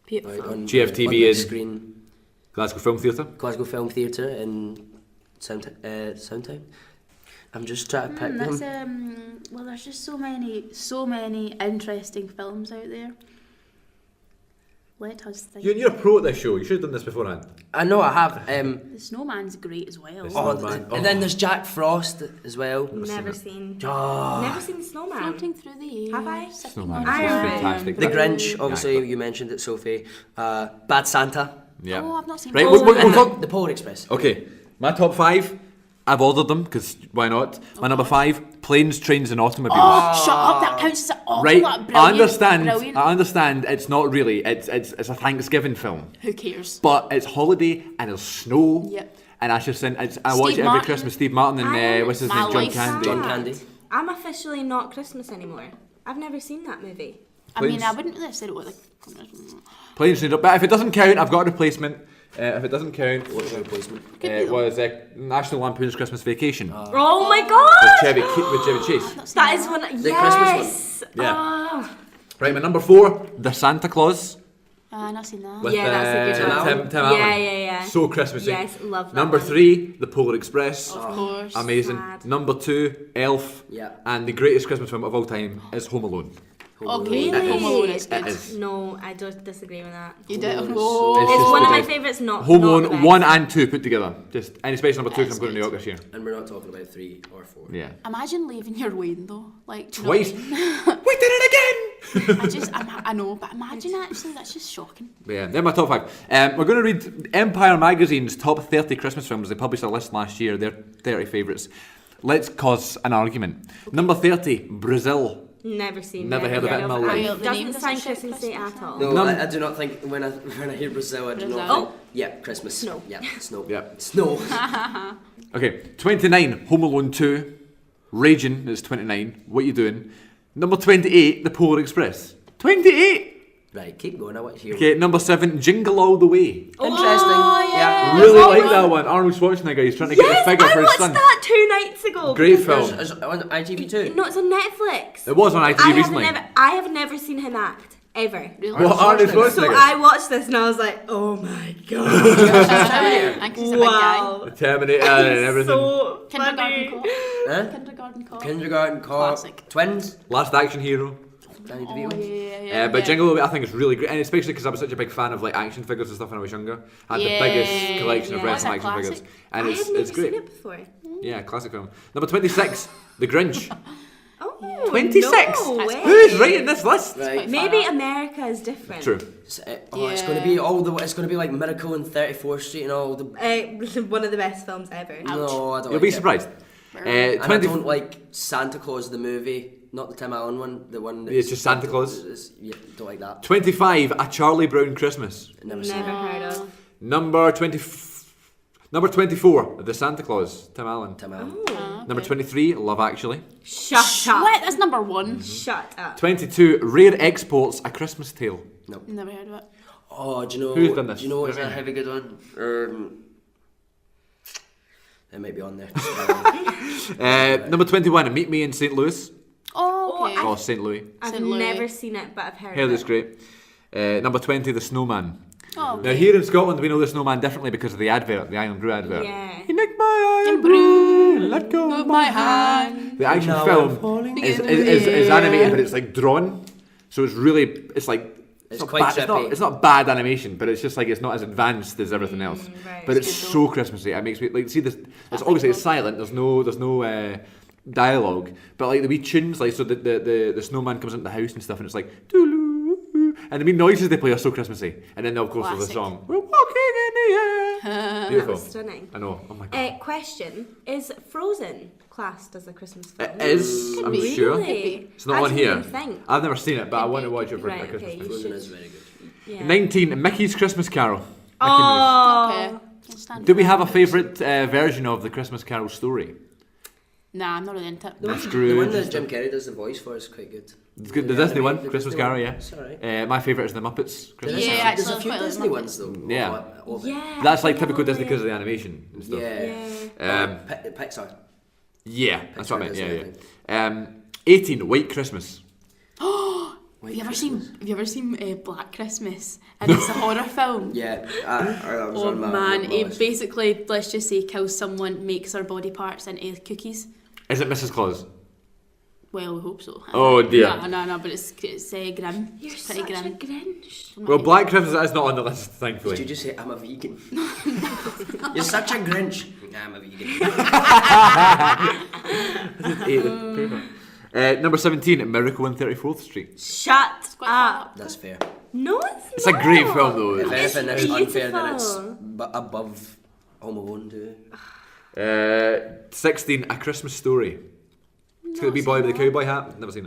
[SPEAKER 3] Beautiful.
[SPEAKER 2] like, on
[SPEAKER 5] GFT
[SPEAKER 2] on
[SPEAKER 5] being-
[SPEAKER 2] big screen.
[SPEAKER 5] Glasgow Film Theatre.
[SPEAKER 2] Glasgow Film Theatre in Soundtown. I'm just trying to pick
[SPEAKER 3] That's,
[SPEAKER 2] them.
[SPEAKER 3] well, there's just so many interesting films out there. Let us think.
[SPEAKER 5] You're a pro at this show. You should have done this beforehand.
[SPEAKER 2] I know I have.
[SPEAKER 3] The Snowman's great as well.
[SPEAKER 5] Snowman.
[SPEAKER 2] And then there's Jack Frost as well.
[SPEAKER 4] never seen.
[SPEAKER 2] Oh.
[SPEAKER 4] Never seen Snowman.
[SPEAKER 3] Floating through the air.
[SPEAKER 4] Have I?
[SPEAKER 3] sipping
[SPEAKER 5] Snowman.
[SPEAKER 3] on
[SPEAKER 4] I
[SPEAKER 3] a
[SPEAKER 4] have
[SPEAKER 3] cloud.
[SPEAKER 4] it.
[SPEAKER 5] Fantastic.
[SPEAKER 2] The Grinch, obviously,
[SPEAKER 5] Yeah.
[SPEAKER 2] you mentioned it, Sophie. Bad Santa.
[SPEAKER 5] Yeah.
[SPEAKER 3] Oh, I've not seen
[SPEAKER 5] Right,
[SPEAKER 3] that.
[SPEAKER 5] we'll talk.
[SPEAKER 2] The Polar Express.
[SPEAKER 5] Okay, my top 5. I've ordered them because why not? My number 5: Planes, Trains, and Automobiles.
[SPEAKER 3] Oh, shut up! That counts as an awful.
[SPEAKER 5] Right,
[SPEAKER 3] That brilliant,
[SPEAKER 5] I understand.
[SPEAKER 3] Brilliant.
[SPEAKER 5] I understand. It's not really. It's a Thanksgiving film,
[SPEAKER 3] Who cares?
[SPEAKER 5] but it's holiday and there's snow.
[SPEAKER 3] Yep.
[SPEAKER 5] And I just think I watch it every
[SPEAKER 3] Martin.
[SPEAKER 5] Christmas. Steve Martin
[SPEAKER 4] I
[SPEAKER 5] and what's his
[SPEAKER 3] My
[SPEAKER 5] name, John
[SPEAKER 3] life.
[SPEAKER 5] Candy.
[SPEAKER 2] John Candy.
[SPEAKER 4] I'm officially not Christmas anymore. I've never seen that movie.
[SPEAKER 3] I mean,
[SPEAKER 5] Planes.
[SPEAKER 3] I wouldn't really have said it with like.
[SPEAKER 5] Planes, Trains, but if it doesn't count, I've got a replacement. If it doesn't count,
[SPEAKER 2] What's the replacement?
[SPEAKER 5] it was National Lampoon's Christmas Vacation
[SPEAKER 4] Oh my
[SPEAKER 5] with
[SPEAKER 4] god!
[SPEAKER 5] Chevy Chase.
[SPEAKER 4] That is one.
[SPEAKER 2] Christmas
[SPEAKER 4] Yes.
[SPEAKER 5] Yeah.
[SPEAKER 4] Oh.
[SPEAKER 5] Right, my number 4: The Santa Claus.
[SPEAKER 3] I've not seen that.
[SPEAKER 5] With,
[SPEAKER 4] Yeah, that's a good
[SPEAKER 2] Tim
[SPEAKER 4] one.
[SPEAKER 2] Allen.
[SPEAKER 5] Tim Allen.
[SPEAKER 4] Yeah.
[SPEAKER 5] So Christmassy.
[SPEAKER 4] Yes, love that
[SPEAKER 5] Number
[SPEAKER 4] one.
[SPEAKER 5] 3: The Polar Express.
[SPEAKER 3] Of course.
[SPEAKER 5] Amazing.
[SPEAKER 4] Sad.
[SPEAKER 5] Number 2: Elf.
[SPEAKER 2] Yeah.
[SPEAKER 5] And the greatest Christmas film of all time is Home Alone.
[SPEAKER 3] Okay,
[SPEAKER 4] Really?
[SPEAKER 3] Home Alone is
[SPEAKER 5] It
[SPEAKER 3] good.
[SPEAKER 5] is.
[SPEAKER 4] No, I don't disagree with that.
[SPEAKER 3] You do.
[SPEAKER 2] Home Alone is
[SPEAKER 3] Oh.
[SPEAKER 5] It's
[SPEAKER 4] It's
[SPEAKER 5] just
[SPEAKER 4] one of
[SPEAKER 5] the
[SPEAKER 4] my
[SPEAKER 5] best.
[SPEAKER 4] favourites. Not
[SPEAKER 5] Home
[SPEAKER 4] not
[SPEAKER 5] Alone
[SPEAKER 4] the best.
[SPEAKER 5] 1 and 2 put together. Just and especially number 2 because
[SPEAKER 3] That's
[SPEAKER 5] I'm going to New York
[SPEAKER 3] good.
[SPEAKER 5] this year.
[SPEAKER 2] And we're not talking about 3 or 4.
[SPEAKER 5] Yeah.
[SPEAKER 3] Imagine leaving your Wayne though, like do you know what
[SPEAKER 5] Twice.
[SPEAKER 3] I mean?
[SPEAKER 5] We did it again.
[SPEAKER 3] I know, but imagine actually that's just shocking.
[SPEAKER 5] But yeah, they're my top 5. We're going to read Empire Magazine's top 30 Christmas films. They published a list last year. Their 30 favourites. Let's cause an argument. Number 30: Brazil.
[SPEAKER 4] Never seen.
[SPEAKER 5] Never heard of it in my
[SPEAKER 4] And
[SPEAKER 5] life.
[SPEAKER 3] Well, the name
[SPEAKER 4] Doesn't sound
[SPEAKER 3] doesn't shout
[SPEAKER 4] Christmassy
[SPEAKER 3] Christmas
[SPEAKER 4] at all.
[SPEAKER 2] No,
[SPEAKER 5] Num-
[SPEAKER 2] I do not think when I hear Brazil, I do
[SPEAKER 3] Brazil.
[SPEAKER 2] not
[SPEAKER 4] Oh.
[SPEAKER 2] think. Yeah, Christmas.
[SPEAKER 4] Snow.
[SPEAKER 2] Yeah, snow.
[SPEAKER 5] Yeah.
[SPEAKER 2] Snow.
[SPEAKER 5] Okay, 29, Home Alone 2. Raging is 29. What you doing? Number 28, The Polar Express. 28!
[SPEAKER 2] Right, keep going. I want to hear.
[SPEAKER 5] Okay, number 7, Jingle All the Way.
[SPEAKER 2] Interesting.
[SPEAKER 3] Oh,
[SPEAKER 2] Yeah.
[SPEAKER 5] Really
[SPEAKER 4] Oh,
[SPEAKER 5] like
[SPEAKER 4] wow.
[SPEAKER 5] that one. Arnold Schwarzenegger, he's trying to get
[SPEAKER 4] Yes,
[SPEAKER 5] the figure for
[SPEAKER 4] I
[SPEAKER 5] his
[SPEAKER 4] watched
[SPEAKER 5] son.
[SPEAKER 4] that 2 nights ago.
[SPEAKER 5] Great
[SPEAKER 4] because-
[SPEAKER 5] film.
[SPEAKER 2] Is on ITV2?
[SPEAKER 4] No, it's on Netflix.
[SPEAKER 5] It was on ITV recently.
[SPEAKER 4] I have never seen him act ever.
[SPEAKER 3] Really?
[SPEAKER 5] What, Arnold
[SPEAKER 2] Schwarzenegger?
[SPEAKER 4] So
[SPEAKER 5] Schwarzenegger?
[SPEAKER 4] I watched this and I was like, oh my god.
[SPEAKER 3] And he's a big guy.
[SPEAKER 4] Wow.
[SPEAKER 5] The Terminator and everything.
[SPEAKER 4] So
[SPEAKER 3] Kindergarten
[SPEAKER 4] funny.
[SPEAKER 3] Cop.
[SPEAKER 2] Huh?
[SPEAKER 3] Kindergarten Cop.
[SPEAKER 2] Kindergarten Cop.
[SPEAKER 3] Classic.
[SPEAKER 2] Twins.
[SPEAKER 5] Last Action Hero.
[SPEAKER 2] Danny
[SPEAKER 3] Oh,
[SPEAKER 2] DeVito.
[SPEAKER 3] yeah.
[SPEAKER 5] But Jingle All the Way I think is really great, and especially because I was such a big fan of like action figures and stuff when I was younger. I had
[SPEAKER 3] Yeah,
[SPEAKER 5] the biggest collection of
[SPEAKER 3] yeah.
[SPEAKER 5] wrestling
[SPEAKER 3] That's a
[SPEAKER 5] action figures,
[SPEAKER 3] classic.
[SPEAKER 5] and
[SPEAKER 4] I
[SPEAKER 5] it's
[SPEAKER 4] have never
[SPEAKER 5] it's great.
[SPEAKER 4] seen it before.
[SPEAKER 5] Yeah, classic film. Number 26, The Grinch.
[SPEAKER 4] Oh,
[SPEAKER 5] 26?
[SPEAKER 4] No way.
[SPEAKER 5] Who's writing this list?
[SPEAKER 2] Right.
[SPEAKER 4] Maybe America is different.
[SPEAKER 5] True.
[SPEAKER 2] It's
[SPEAKER 3] Yeah.
[SPEAKER 2] going to be all the. It's going to be like Miracle on 34th Street and all the.
[SPEAKER 4] One of the best films ever.
[SPEAKER 2] No, I don't.
[SPEAKER 5] You'll
[SPEAKER 2] like
[SPEAKER 5] be
[SPEAKER 2] it.
[SPEAKER 5] surprised.
[SPEAKER 2] And I
[SPEAKER 5] 20.
[SPEAKER 2] don't like Santa Claus the movie, not the Tim Allen one. The one. That's
[SPEAKER 5] It's just Santa Claus?
[SPEAKER 2] Yeah, don't like that.
[SPEAKER 5] 25, A Charlie Brown Christmas.
[SPEAKER 2] Never seen
[SPEAKER 4] Never
[SPEAKER 2] it.
[SPEAKER 4] heard of.
[SPEAKER 5] Number 24, The Santa Claus, Tim Allen.
[SPEAKER 2] Tim Allen.
[SPEAKER 5] Number 23, Love Actually.
[SPEAKER 4] Shut up.
[SPEAKER 3] What? That's number one.
[SPEAKER 4] Shut up.
[SPEAKER 5] 22, Rare Exports, A Christmas Tale.
[SPEAKER 3] Never heard of it.
[SPEAKER 2] Oh, do you know?
[SPEAKER 5] Who's done this?
[SPEAKER 2] Do you know what's
[SPEAKER 5] Never
[SPEAKER 2] a
[SPEAKER 5] heard.
[SPEAKER 2] heavy good one? It might be on there.
[SPEAKER 5] Number 21, Meet Me in St. Louis.
[SPEAKER 3] Oh, okay.
[SPEAKER 5] Oh, St. Louis.
[SPEAKER 4] I've
[SPEAKER 3] St. Louis.
[SPEAKER 4] never seen it, but I've heard
[SPEAKER 5] Heard
[SPEAKER 4] of
[SPEAKER 5] it's
[SPEAKER 4] it.
[SPEAKER 5] great. Number 20, The Snowman.
[SPEAKER 3] Oh,
[SPEAKER 5] Now
[SPEAKER 3] okay.
[SPEAKER 5] here in Scotland we know The Snowman differently because of the advert, the Iron Brew advert.
[SPEAKER 4] Yeah.
[SPEAKER 5] You nicked my Iron Brew, let go
[SPEAKER 3] Move
[SPEAKER 5] of
[SPEAKER 3] my
[SPEAKER 5] my
[SPEAKER 3] hand.
[SPEAKER 5] The actual
[SPEAKER 2] Now I'm
[SPEAKER 5] film
[SPEAKER 2] falling
[SPEAKER 5] is
[SPEAKER 3] in
[SPEAKER 5] is
[SPEAKER 3] the
[SPEAKER 5] animated,
[SPEAKER 3] air.
[SPEAKER 5] but it's like drawn, so it's really it's like
[SPEAKER 2] It's
[SPEAKER 5] not
[SPEAKER 2] quite
[SPEAKER 5] bad,
[SPEAKER 2] trippy.
[SPEAKER 5] it's not bad animation, but it's just like it's not as advanced as everything else.
[SPEAKER 4] right.
[SPEAKER 5] But it's
[SPEAKER 3] It's good
[SPEAKER 5] so Christmassy. It makes me like see this. It's obviously it's silent. There's no dialogue, but like the wee tunes, like so the snowman comes into the house and stuff, and it's like doo-loo, and the wee noises they play are so Christmassy. And then of course there's the
[SPEAKER 3] Classic.
[SPEAKER 5] song "We're walking in the air."
[SPEAKER 4] That
[SPEAKER 5] Beautiful.
[SPEAKER 4] was stunning.
[SPEAKER 5] I know. Oh my god.
[SPEAKER 4] Question: is Frozen classed as a Christmas film?
[SPEAKER 5] It is.
[SPEAKER 3] Could
[SPEAKER 5] I'm
[SPEAKER 3] be.
[SPEAKER 5] sure.
[SPEAKER 4] Really?
[SPEAKER 5] It's not
[SPEAKER 4] I
[SPEAKER 5] on
[SPEAKER 4] didn't
[SPEAKER 5] here.
[SPEAKER 4] even think.
[SPEAKER 5] I've never seen it, but I
[SPEAKER 4] Could
[SPEAKER 5] want
[SPEAKER 4] be,
[SPEAKER 5] to watch
[SPEAKER 4] could
[SPEAKER 5] it
[SPEAKER 4] be.
[SPEAKER 5] for
[SPEAKER 4] Right,
[SPEAKER 5] a Christmas
[SPEAKER 4] okay,
[SPEAKER 5] film.
[SPEAKER 4] you
[SPEAKER 2] Frozen
[SPEAKER 4] should.
[SPEAKER 2] is very good.
[SPEAKER 4] Yeah.
[SPEAKER 5] 19, Mickey's Christmas Carol. Mickey Mouse.
[SPEAKER 4] Oh.
[SPEAKER 3] Okay. Can't stand
[SPEAKER 5] Do we
[SPEAKER 3] that.
[SPEAKER 5] have a favourite version of the Christmas Carol story?
[SPEAKER 3] Nah, I'm not really into it.
[SPEAKER 2] The one
[SPEAKER 5] Scrooge.
[SPEAKER 2] that Jim Carrey does the voice for is quite good.
[SPEAKER 5] It's good. The
[SPEAKER 2] Yeah,
[SPEAKER 5] Disney one,
[SPEAKER 2] the
[SPEAKER 5] Christmas
[SPEAKER 2] Disney
[SPEAKER 5] Carol,
[SPEAKER 2] one.
[SPEAKER 5] yeah.
[SPEAKER 2] It's alright.
[SPEAKER 5] My favourite is the Muppets Christmas
[SPEAKER 3] Yeah,
[SPEAKER 5] Carol.
[SPEAKER 3] actually,
[SPEAKER 2] There's a few
[SPEAKER 3] quite like
[SPEAKER 2] Disney
[SPEAKER 3] Muppets.
[SPEAKER 2] ones though.
[SPEAKER 5] Yeah.
[SPEAKER 4] Yeah.
[SPEAKER 5] That's like
[SPEAKER 4] I
[SPEAKER 5] typical
[SPEAKER 4] know
[SPEAKER 5] Disney
[SPEAKER 4] it.
[SPEAKER 5] because of the animation and stuff.
[SPEAKER 2] Yeah.
[SPEAKER 5] Um,
[SPEAKER 2] Pixar.
[SPEAKER 5] that's what I meant.
[SPEAKER 2] Disney,
[SPEAKER 5] Yeah. 18, White Christmas.
[SPEAKER 3] Have you ever seen Black Christmas? And it's a horror film.
[SPEAKER 2] Yeah. I was
[SPEAKER 3] Oh
[SPEAKER 2] on my
[SPEAKER 3] man,
[SPEAKER 2] my
[SPEAKER 3] it
[SPEAKER 2] list.
[SPEAKER 3] basically, let's just say, kills someone, makes their body parts into cookies.
[SPEAKER 5] Is it Mrs. Claus?
[SPEAKER 3] Well, I hope so.
[SPEAKER 5] Oh, dear.
[SPEAKER 3] No, but it's grim.
[SPEAKER 4] You're
[SPEAKER 3] It's
[SPEAKER 4] such
[SPEAKER 3] pretty
[SPEAKER 4] a
[SPEAKER 3] grim.
[SPEAKER 4] Grinch.
[SPEAKER 5] Well, Black Christmas is not on the list,
[SPEAKER 2] Did you
[SPEAKER 5] thankfully.
[SPEAKER 2] just say I'm a vegan? You're such a Grinch. Nah, I'm a vegan.
[SPEAKER 5] Number 17, Miracle on 34th Street.
[SPEAKER 4] Shut
[SPEAKER 3] quite
[SPEAKER 4] up.
[SPEAKER 2] That's fair.
[SPEAKER 4] No, it's
[SPEAKER 5] It's a
[SPEAKER 4] not.
[SPEAKER 5] great film, though.
[SPEAKER 2] If
[SPEAKER 4] It's
[SPEAKER 2] anything that's unfair, then it's
[SPEAKER 4] beautiful.
[SPEAKER 2] above Home Alone, too.
[SPEAKER 5] 16, A Christmas Story. It's got the wee boy with the cowboy hat. Never seen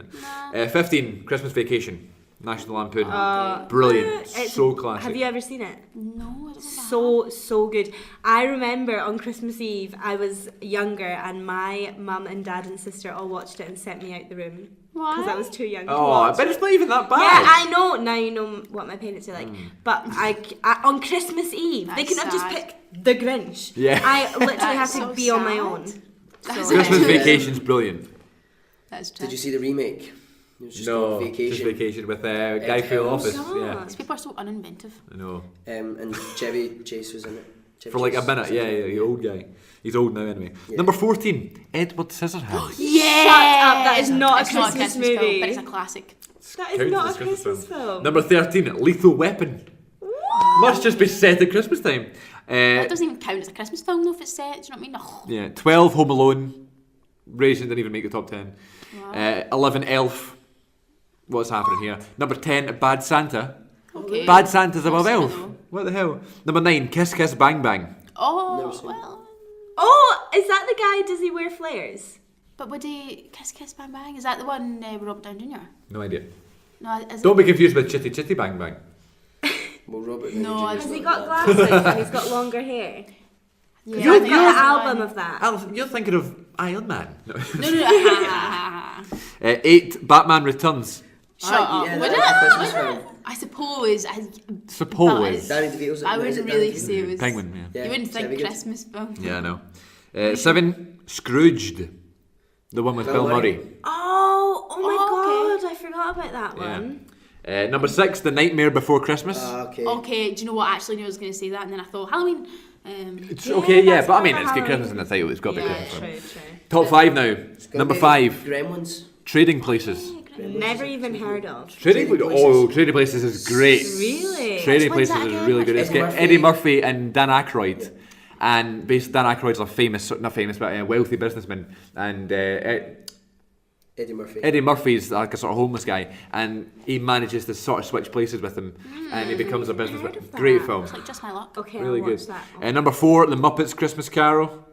[SPEAKER 5] it. 15, Christmas Vacation. National Lampoon. Brilliant.
[SPEAKER 4] It's-
[SPEAKER 5] So classic.
[SPEAKER 4] Have you ever seen it?
[SPEAKER 3] No, I don't know.
[SPEAKER 4] So good. I remember on Christmas Eve, I was younger, and my mum and dad and sister all watched it and sent me out the room because I was too young to
[SPEAKER 5] Oh,
[SPEAKER 4] watch.
[SPEAKER 5] but it's not even that bad.
[SPEAKER 4] Yeah, I know. Now you know what my parents are like.
[SPEAKER 5] Mm.
[SPEAKER 4] But I on Christmas Eve, they
[SPEAKER 3] That's
[SPEAKER 4] couldn't have just
[SPEAKER 3] sad.
[SPEAKER 4] picked The Grinch.
[SPEAKER 5] Yeah.
[SPEAKER 4] I literally had
[SPEAKER 3] That's
[SPEAKER 4] to
[SPEAKER 3] so
[SPEAKER 4] be on my
[SPEAKER 3] sad.
[SPEAKER 4] own.
[SPEAKER 3] That's
[SPEAKER 4] So-
[SPEAKER 5] Christmas
[SPEAKER 3] true.
[SPEAKER 5] Vacation's brilliant.
[SPEAKER 3] That's true.
[SPEAKER 2] Did you see the remake? It was just
[SPEAKER 5] No,
[SPEAKER 2] called Vacation.
[SPEAKER 5] just Vacation with Guy Fieri
[SPEAKER 2] Hell,
[SPEAKER 5] Office.
[SPEAKER 4] God.
[SPEAKER 5] Yeah,
[SPEAKER 3] These people are so uninventive.
[SPEAKER 5] I know.
[SPEAKER 2] And Chevy Chase was in it. Chevy
[SPEAKER 5] For like a
[SPEAKER 2] Chase
[SPEAKER 5] minute,
[SPEAKER 2] was in
[SPEAKER 5] yeah,
[SPEAKER 2] it.
[SPEAKER 5] the old guy. He's old now anyway.
[SPEAKER 2] Yeah.
[SPEAKER 5] Number 14, Edward Scissorhands.
[SPEAKER 3] Yeah!
[SPEAKER 4] Shut up, that is not a
[SPEAKER 3] It's not
[SPEAKER 4] Christmas
[SPEAKER 3] film,
[SPEAKER 4] movie.
[SPEAKER 3] but it's a classic.
[SPEAKER 4] That is
[SPEAKER 5] Counts
[SPEAKER 4] not
[SPEAKER 5] as
[SPEAKER 4] a Christmas film.
[SPEAKER 5] Number 13, Lethal Weapon. Must just be set at Christmas time.
[SPEAKER 3] That doesn't even count as a Christmas film though if it's set, do you know what I mean? No.
[SPEAKER 5] Yeah, 12, Home Alone. Racing didn't even make the top 10. 11, Elf. What's happening here? Number 10, Bad Santa.
[SPEAKER 3] Okay.
[SPEAKER 5] Bad Santa's above
[SPEAKER 3] I've seen it
[SPEAKER 5] Elf.
[SPEAKER 3] though.
[SPEAKER 5] What the hell? Number 9, Kiss Kiss Bang Bang.
[SPEAKER 3] Oh,
[SPEAKER 2] Never seen it.
[SPEAKER 3] well.
[SPEAKER 4] Oh, is that the guy? Does he wear flares?
[SPEAKER 3] But would he Kiss Kiss Bang Bang? Is that the one with Robert Downey Jr.?
[SPEAKER 5] No idea.
[SPEAKER 3] No, is
[SPEAKER 5] Don't
[SPEAKER 3] it?
[SPEAKER 5] be confused with Chitty Chitty Bang Bang.
[SPEAKER 2] Well, Robert
[SPEAKER 3] No,
[SPEAKER 2] Downey Jr.
[SPEAKER 3] I
[SPEAKER 4] Has he
[SPEAKER 3] don't
[SPEAKER 4] got glasses and he's got longer hair?
[SPEAKER 3] Yeah,
[SPEAKER 4] You've
[SPEAKER 3] I think
[SPEAKER 4] got
[SPEAKER 3] that's
[SPEAKER 4] an
[SPEAKER 3] the
[SPEAKER 4] album
[SPEAKER 3] one.
[SPEAKER 4] of that.
[SPEAKER 5] Alison, you're thinking of Iron Man. No.
[SPEAKER 3] No.
[SPEAKER 5] 8, Batman Returns.
[SPEAKER 3] Shut
[SPEAKER 2] Ah,
[SPEAKER 3] up.
[SPEAKER 2] yeah,
[SPEAKER 3] Would
[SPEAKER 2] that's a Christmas
[SPEAKER 3] it?
[SPEAKER 2] film.
[SPEAKER 3] I suppose.
[SPEAKER 5] Suppose.
[SPEAKER 2] Danny DeVito's in
[SPEAKER 3] I
[SPEAKER 2] it. Is
[SPEAKER 3] wouldn't
[SPEAKER 2] it
[SPEAKER 3] really
[SPEAKER 2] Danny
[SPEAKER 3] say it was.
[SPEAKER 5] Penguin, yeah.
[SPEAKER 2] Yeah,
[SPEAKER 3] You wouldn't
[SPEAKER 2] it's very
[SPEAKER 3] think
[SPEAKER 2] good.
[SPEAKER 3] Christmas film.
[SPEAKER 5] Yeah, I know. 7, Scrooged. The one with Bill
[SPEAKER 2] Bill
[SPEAKER 5] Murray.
[SPEAKER 2] Murray.
[SPEAKER 4] Oh my
[SPEAKER 3] Oh,
[SPEAKER 4] god, I forgot about that
[SPEAKER 5] Yeah.
[SPEAKER 4] one.
[SPEAKER 5] Number 6, The Nightmare Before Christmas.
[SPEAKER 2] Okay.
[SPEAKER 3] Okay, do you know what? Actually, I was going to say that, and then I thought Halloween.
[SPEAKER 5] It's
[SPEAKER 4] Yeah,
[SPEAKER 5] okay, yeah,
[SPEAKER 4] that's
[SPEAKER 5] but I
[SPEAKER 4] part
[SPEAKER 5] mean,
[SPEAKER 4] of
[SPEAKER 5] it's got
[SPEAKER 4] Halloween.
[SPEAKER 5] Christmas in the title. It's got to be
[SPEAKER 3] Yeah,
[SPEAKER 5] Christmas.
[SPEAKER 4] True.
[SPEAKER 5] Top 5 now.
[SPEAKER 2] It's gotta
[SPEAKER 5] Number
[SPEAKER 2] be
[SPEAKER 5] 5,
[SPEAKER 2] Gremlins.
[SPEAKER 5] Trading Places.
[SPEAKER 4] Never even heard of.
[SPEAKER 5] Trading
[SPEAKER 2] Trading
[SPEAKER 5] Places.
[SPEAKER 2] Places.
[SPEAKER 5] Oh, Trading Places is great.
[SPEAKER 4] Really?
[SPEAKER 5] Trading
[SPEAKER 3] Which one's
[SPEAKER 5] Places
[SPEAKER 3] that
[SPEAKER 5] is
[SPEAKER 3] again?
[SPEAKER 5] really good. It's
[SPEAKER 2] Eddie
[SPEAKER 5] got
[SPEAKER 2] Murphy.
[SPEAKER 5] Eddie Murphy and Dan Aykroyd. And basically, Dan Aykroyd's a famous, not famous, but a wealthy businessman. And
[SPEAKER 2] Eddie Murphy.
[SPEAKER 5] Eddie Murphy's like a sort of homeless guy. And he manages to sort of switch places with him. And he becomes a businessman.
[SPEAKER 4] heard of that.
[SPEAKER 5] Great film.
[SPEAKER 3] It's like just my luck.
[SPEAKER 4] Okay,
[SPEAKER 5] Really
[SPEAKER 4] I'll
[SPEAKER 5] good.
[SPEAKER 4] watch that.
[SPEAKER 5] Number 4, The Muppets Christmas Carol.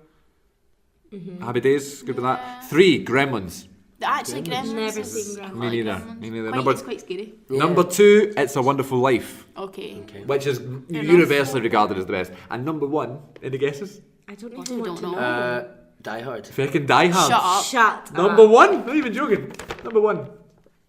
[SPEAKER 5] Happy Days, good with that. 3, Gremlins.
[SPEAKER 3] Actually, Gremlins.
[SPEAKER 4] Never
[SPEAKER 3] is-
[SPEAKER 4] seen
[SPEAKER 3] I
[SPEAKER 4] Gremlins.
[SPEAKER 5] Me
[SPEAKER 3] like
[SPEAKER 5] neither.
[SPEAKER 3] Gremlins.
[SPEAKER 5] Me neither.
[SPEAKER 3] Quite,
[SPEAKER 5] Number-
[SPEAKER 3] it's quite scary.
[SPEAKER 2] Yeah.
[SPEAKER 5] Number 2, It's a Wonderful Life,
[SPEAKER 3] Okay.
[SPEAKER 5] which is
[SPEAKER 3] enough.
[SPEAKER 5] universally regarded as the best. And number 1, any guesses?
[SPEAKER 4] I don't
[SPEAKER 3] What,
[SPEAKER 4] even
[SPEAKER 3] you
[SPEAKER 4] want to
[SPEAKER 3] don't
[SPEAKER 4] know.
[SPEAKER 3] know?
[SPEAKER 2] Die Hard.
[SPEAKER 5] Fucking Die Hard.
[SPEAKER 3] Shut up.
[SPEAKER 4] Shut up.
[SPEAKER 5] Number 1, not even joking. Number 1,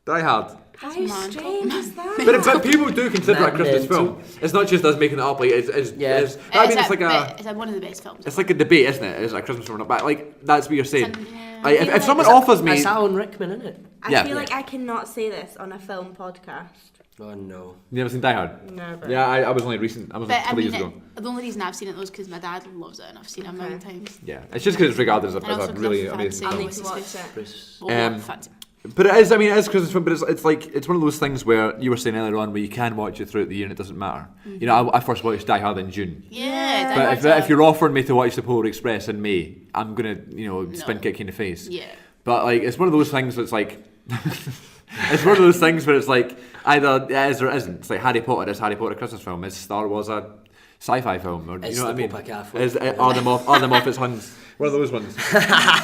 [SPEAKER 5] Die Hard.
[SPEAKER 4] How
[SPEAKER 3] man.
[SPEAKER 4] strange is that?
[SPEAKER 5] But people do consider it a Christmas
[SPEAKER 2] Mental.
[SPEAKER 5] film. It's not just us making it up. Like it's
[SPEAKER 2] Yeah.
[SPEAKER 5] I mean, it's like a.
[SPEAKER 3] It's one of the best films.
[SPEAKER 5] It's like a debate, isn't it? Is it a Christmas film or not? But like that's what you're saying.
[SPEAKER 3] It's yeah.
[SPEAKER 5] Like,
[SPEAKER 4] feel
[SPEAKER 5] if
[SPEAKER 4] like-
[SPEAKER 5] someone
[SPEAKER 2] Is that-
[SPEAKER 5] offers me,
[SPEAKER 2] That's Alan Rickman, isn't it?
[SPEAKER 4] I
[SPEAKER 5] Yeah.
[SPEAKER 4] feel like I cannot say this on a film podcast.
[SPEAKER 2] Oh no.
[SPEAKER 5] you never seen Die Hard?
[SPEAKER 4] Never.
[SPEAKER 5] Yeah, I was only recent. I was
[SPEAKER 3] But
[SPEAKER 5] a
[SPEAKER 3] I
[SPEAKER 5] couple
[SPEAKER 3] mean,
[SPEAKER 5] years ago.
[SPEAKER 3] the only reason I've seen it though is because my dad loves it and I've seen it a million
[SPEAKER 4] Okay.
[SPEAKER 3] times.
[SPEAKER 5] Yeah, it's just because it's regarded as
[SPEAKER 3] And
[SPEAKER 5] a
[SPEAKER 3] also 'cause
[SPEAKER 5] really
[SPEAKER 3] I
[SPEAKER 5] amazing
[SPEAKER 3] fancy
[SPEAKER 4] I'll
[SPEAKER 5] film.
[SPEAKER 4] need
[SPEAKER 3] What's
[SPEAKER 4] to
[SPEAKER 3] his
[SPEAKER 4] watch it.
[SPEAKER 2] Bruce.
[SPEAKER 3] Oh, fancy.
[SPEAKER 5] But it is. I mean, it is Christmas film. But it's like it's one of those things where you were saying earlier on where you can watch it throughout the year and it doesn't matter. You know, I first watched Die Hard in June.
[SPEAKER 3] Yeah, Die
[SPEAKER 5] But
[SPEAKER 3] Hard's
[SPEAKER 5] if you're offering me to watch The Polar Express in May, I'm gonna spin
[SPEAKER 3] No.
[SPEAKER 5] kick you in the face.
[SPEAKER 3] Yeah.
[SPEAKER 5] But like it's one of those things where it's like it's one of those things where it's like either it is or it isn't. It's like Harry Potter is Harry Potter a Christmas film. Is Star Wars a sci-fi film? Or
[SPEAKER 2] It's
[SPEAKER 5] you know what I
[SPEAKER 2] the
[SPEAKER 5] mean?
[SPEAKER 2] Pope Catholic.
[SPEAKER 5] Are the Muppets Huns? One of those ones.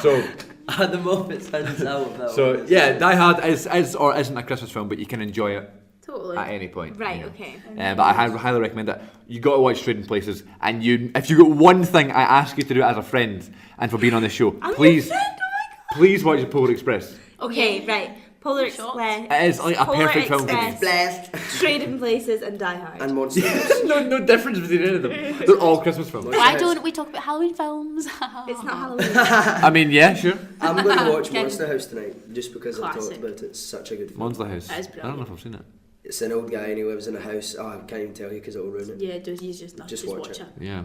[SPEAKER 5] So
[SPEAKER 2] At the moment, hands out that
[SPEAKER 5] so
[SPEAKER 2] one.
[SPEAKER 5] yeah, Die Hard is or isn't a Christmas film, but you can enjoy it
[SPEAKER 3] Totally.
[SPEAKER 5] at any point.
[SPEAKER 4] Right,
[SPEAKER 5] you know.
[SPEAKER 4] okay.
[SPEAKER 5] But I highly recommend it. You got to watch Trading Places, and if you got one thing I ask you to do as a friend and for being on the show,
[SPEAKER 4] I'm
[SPEAKER 5] please
[SPEAKER 4] your friend, oh
[SPEAKER 5] Please watch Polar Express.
[SPEAKER 4] Okay, right. Polar
[SPEAKER 3] Shots.
[SPEAKER 4] Express.
[SPEAKER 5] It is like a
[SPEAKER 4] Polar
[SPEAKER 5] perfect film for me.
[SPEAKER 4] Express,
[SPEAKER 2] Blessed.
[SPEAKER 4] Trading Places, and Die Hard.
[SPEAKER 2] And Monsters.
[SPEAKER 5] no difference between any of them. They're all Christmas films.
[SPEAKER 3] Why don't we talk about Halloween films?
[SPEAKER 4] It's not Halloween.
[SPEAKER 5] I mean, yeah, sure.
[SPEAKER 2] I'm going to watch
[SPEAKER 3] Okay.
[SPEAKER 2] Monster House tonight just because I
[SPEAKER 3] Classic.
[SPEAKER 2] talked about it. It's such a good film.
[SPEAKER 5] Monster House.
[SPEAKER 3] That is
[SPEAKER 5] I don't know
[SPEAKER 3] brilliant.
[SPEAKER 5] if I've seen it.
[SPEAKER 2] It's an old guy and he lives in a house. Oh, I can't even tell you because it'll ruin it.
[SPEAKER 3] Yeah, you just not
[SPEAKER 2] Just
[SPEAKER 3] just
[SPEAKER 2] watch
[SPEAKER 3] watch
[SPEAKER 2] it.
[SPEAKER 3] it.
[SPEAKER 5] Yeah.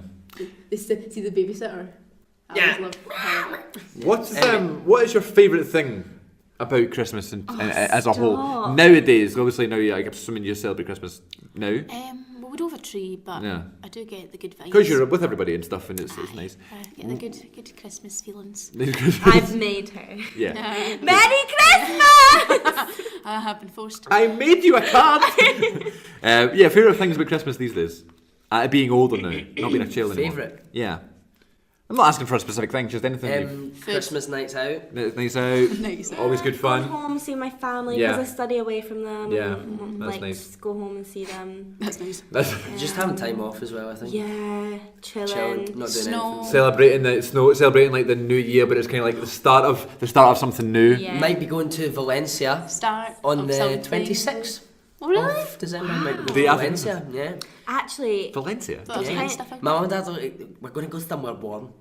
[SPEAKER 3] See the babysitter. I
[SPEAKER 2] Yeah.
[SPEAKER 3] always love
[SPEAKER 5] What is your favourite thing about Christmas as a whole?
[SPEAKER 4] stop.
[SPEAKER 5] Nowadays, obviously now I'm assuming you celebrate Christmas now.
[SPEAKER 3] Well, we don't have a tree, but
[SPEAKER 5] Yeah.
[SPEAKER 3] I do get the good vibes.
[SPEAKER 5] Because you're with everybody and stuff and it's nice.
[SPEAKER 3] I get the good Christmas feelings.
[SPEAKER 4] I've made her.
[SPEAKER 5] Yeah.
[SPEAKER 4] Merry Christmas!
[SPEAKER 3] I have been forced.
[SPEAKER 5] I made you a card! Yeah, favourite things about Christmas these days? Being older now, not being a child anymore.
[SPEAKER 2] Favourite?
[SPEAKER 5] Yeah. I'm not asking for a specific thing, just anything.
[SPEAKER 2] Christmas nights out.
[SPEAKER 5] Nice out,
[SPEAKER 3] Nice.
[SPEAKER 5] always good
[SPEAKER 4] Go
[SPEAKER 5] fun.
[SPEAKER 4] home, see my family,
[SPEAKER 5] Yeah.
[SPEAKER 4] because I study away from them.
[SPEAKER 5] Yeah,
[SPEAKER 4] and,
[SPEAKER 5] that's
[SPEAKER 4] like,
[SPEAKER 5] nice.
[SPEAKER 4] just go home and see them.
[SPEAKER 3] That's nice.
[SPEAKER 5] That's
[SPEAKER 2] Just having time off as well, I think.
[SPEAKER 4] Yeah,
[SPEAKER 2] Chilling,
[SPEAKER 4] chilling.
[SPEAKER 2] not doing
[SPEAKER 3] Snow.
[SPEAKER 2] anything.
[SPEAKER 5] celebrating the snow, celebrating like the new year, but it's kind of like the start of something new.
[SPEAKER 4] Yeah.
[SPEAKER 2] Might be going to Valencia
[SPEAKER 3] Start
[SPEAKER 2] on
[SPEAKER 3] of
[SPEAKER 2] the
[SPEAKER 3] something.
[SPEAKER 2] 26th
[SPEAKER 3] Oh really?
[SPEAKER 2] of December. Might be going
[SPEAKER 5] Day
[SPEAKER 2] to
[SPEAKER 5] after
[SPEAKER 2] Valencia, yeah.
[SPEAKER 4] Actually,
[SPEAKER 5] Valencia.
[SPEAKER 3] But I was
[SPEAKER 2] Yeah.
[SPEAKER 3] doing stuff like
[SPEAKER 2] My mum and dad are like, we're going to go somewhere warm.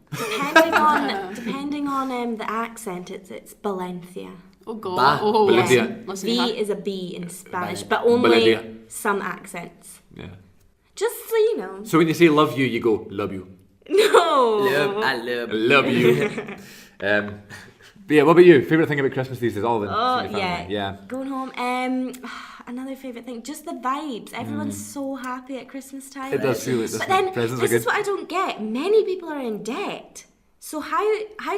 [SPEAKER 4] depending on the accent, it's Valencia.
[SPEAKER 3] Oh god.
[SPEAKER 2] Bah.
[SPEAKER 3] Oh,
[SPEAKER 5] Valencia.
[SPEAKER 3] Listen
[SPEAKER 4] V
[SPEAKER 3] to that.
[SPEAKER 4] is a B in Spanish,
[SPEAKER 2] Vale-
[SPEAKER 4] but only
[SPEAKER 5] Valencia.
[SPEAKER 4] some accents.
[SPEAKER 5] Yeah.
[SPEAKER 4] Just so you know.
[SPEAKER 5] So when you say love you go love you.
[SPEAKER 4] No.
[SPEAKER 2] I love.
[SPEAKER 5] Love you. But yeah, what about you? Favorite thing about Christmas these days? All of them.
[SPEAKER 4] Oh
[SPEAKER 5] from your family.
[SPEAKER 4] yeah.
[SPEAKER 5] Yeah.
[SPEAKER 4] Going home. Another favorite thing, just the vibes. Everyone's so happy at Christmas time.
[SPEAKER 5] It does feel like this.
[SPEAKER 4] But then
[SPEAKER 5] Presents are
[SPEAKER 4] this
[SPEAKER 5] good.
[SPEAKER 4] is what I don't get. Many people are in debt. So how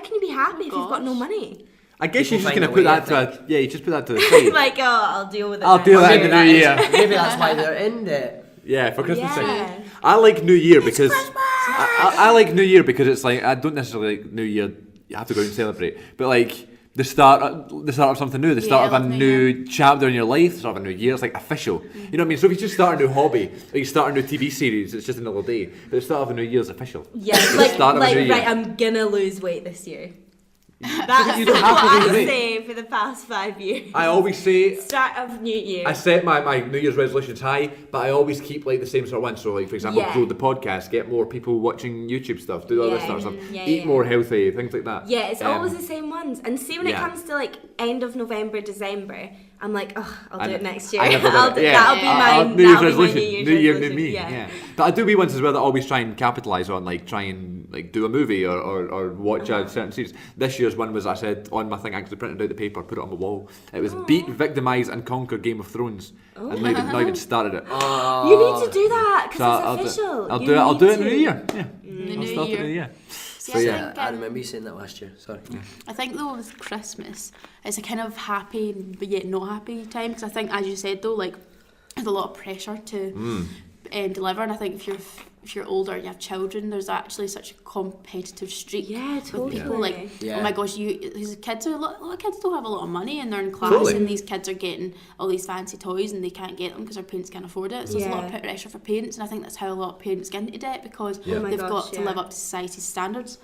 [SPEAKER 4] can you be happy if you've got no money?
[SPEAKER 5] I guess you're
[SPEAKER 2] People
[SPEAKER 5] just
[SPEAKER 2] find
[SPEAKER 5] gonna
[SPEAKER 2] a
[SPEAKER 5] put
[SPEAKER 2] way,
[SPEAKER 5] that
[SPEAKER 2] I
[SPEAKER 5] to you just put that to the side.
[SPEAKER 4] Like, oh, I'll deal with it.
[SPEAKER 5] I'll
[SPEAKER 4] now.
[SPEAKER 5] deal with that
[SPEAKER 2] Maybe
[SPEAKER 5] in the new year.
[SPEAKER 2] maybe that's why they're in debt.
[SPEAKER 5] Yeah, for Christmas
[SPEAKER 4] Yeah.
[SPEAKER 5] time. I like New Year because I like New Year because it's like I don't necessarily like New Year. You have to go out and celebrate, but like the start of something new, the start
[SPEAKER 3] Yeah,
[SPEAKER 5] of a
[SPEAKER 3] I love New
[SPEAKER 5] new chapter in your life, the start of a new year. It's like official. You know what I mean? So if you just start a new hobby, or you start a new TV series, it's just another day. But the start of a new year is official.
[SPEAKER 4] Yeah, like,
[SPEAKER 5] Start of a new year.
[SPEAKER 4] right, I'm gonna lose weight this year. That's
[SPEAKER 5] You don't have to
[SPEAKER 4] what
[SPEAKER 5] lose
[SPEAKER 4] I
[SPEAKER 5] weight.
[SPEAKER 4] say for the past 5 years.
[SPEAKER 5] I always say
[SPEAKER 4] Start of New Year.
[SPEAKER 5] I set my New Year's resolutions high, but I always keep like the same sort of one. So like for example,
[SPEAKER 4] Yeah.
[SPEAKER 5] grow the podcast, get more people watching YouTube stuff, do all this
[SPEAKER 4] Yeah.
[SPEAKER 5] sort of stuff,
[SPEAKER 4] Yeah,
[SPEAKER 5] eat
[SPEAKER 4] yeah.
[SPEAKER 5] more healthy, things like that.
[SPEAKER 4] Yeah, it's always the same ones. And see when it
[SPEAKER 5] yeah.
[SPEAKER 4] comes to like end of November, December, I'm like, oh, I'll do it next year.
[SPEAKER 5] I never do
[SPEAKER 4] I'll
[SPEAKER 5] it.
[SPEAKER 4] do,
[SPEAKER 5] Yeah.
[SPEAKER 4] that'll be my
[SPEAKER 5] New Year's
[SPEAKER 4] that'll be my
[SPEAKER 5] resolution.
[SPEAKER 4] New Year's
[SPEAKER 5] New Year, new
[SPEAKER 4] resolution.
[SPEAKER 5] me. Yeah. But I do wee ones as well that I always try and capitalise on, like try and like do a movie or watch a certain series. This year's one was I said on my thing, I actually printed out the paper, put it on the wall. It was beat, victimise and conquer Game of Thrones. And not even started it.
[SPEAKER 4] You need to do that because it's official.
[SPEAKER 5] I'll
[SPEAKER 4] You
[SPEAKER 5] do it. I'll
[SPEAKER 4] need
[SPEAKER 5] do it in the
[SPEAKER 4] to.
[SPEAKER 5] new year. Yeah.
[SPEAKER 3] The
[SPEAKER 5] I'll
[SPEAKER 3] new
[SPEAKER 5] start it in the
[SPEAKER 3] year.
[SPEAKER 5] year.
[SPEAKER 3] See,
[SPEAKER 5] So,
[SPEAKER 3] I
[SPEAKER 5] yeah.
[SPEAKER 3] think,
[SPEAKER 2] I remember you saying that last year. Sorry.
[SPEAKER 3] I think though with Christmas, it's a kind of happy but yet not happy time because I think, as you said though, like there's a lot of pressure to deliver, and I think if you're older and you have children, there's actually such a competitive streak.
[SPEAKER 4] Yeah,
[SPEAKER 3] With
[SPEAKER 4] totally.
[SPEAKER 3] people like,
[SPEAKER 2] Yeah.
[SPEAKER 3] oh my gosh, these kids are a lot of kids don't have a lot of money and they're in class,
[SPEAKER 5] Totally.
[SPEAKER 3] and these kids are getting all these fancy toys and they can't get them because their parents can't afford it. So there's a lot of
[SPEAKER 4] Yeah.
[SPEAKER 3] pressure for parents, and I think that's how a lot of parents get into debt because
[SPEAKER 4] Oh my
[SPEAKER 3] they've
[SPEAKER 4] gosh,
[SPEAKER 3] got to
[SPEAKER 4] yeah.
[SPEAKER 3] live up to society's standards.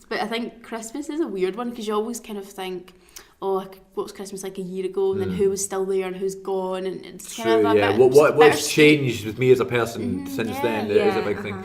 [SPEAKER 3] But I think Christmas is a weird one because you always kind of think, oh, what was Christmas like a year ago, and then who was still there and who's gone, and it's kind
[SPEAKER 5] True,
[SPEAKER 3] of a
[SPEAKER 5] yeah.
[SPEAKER 3] bit
[SPEAKER 5] What's
[SPEAKER 3] bittersweet.
[SPEAKER 5] changed with me as a person since
[SPEAKER 3] yeah.
[SPEAKER 5] then is a
[SPEAKER 4] Yeah,
[SPEAKER 5] big thing.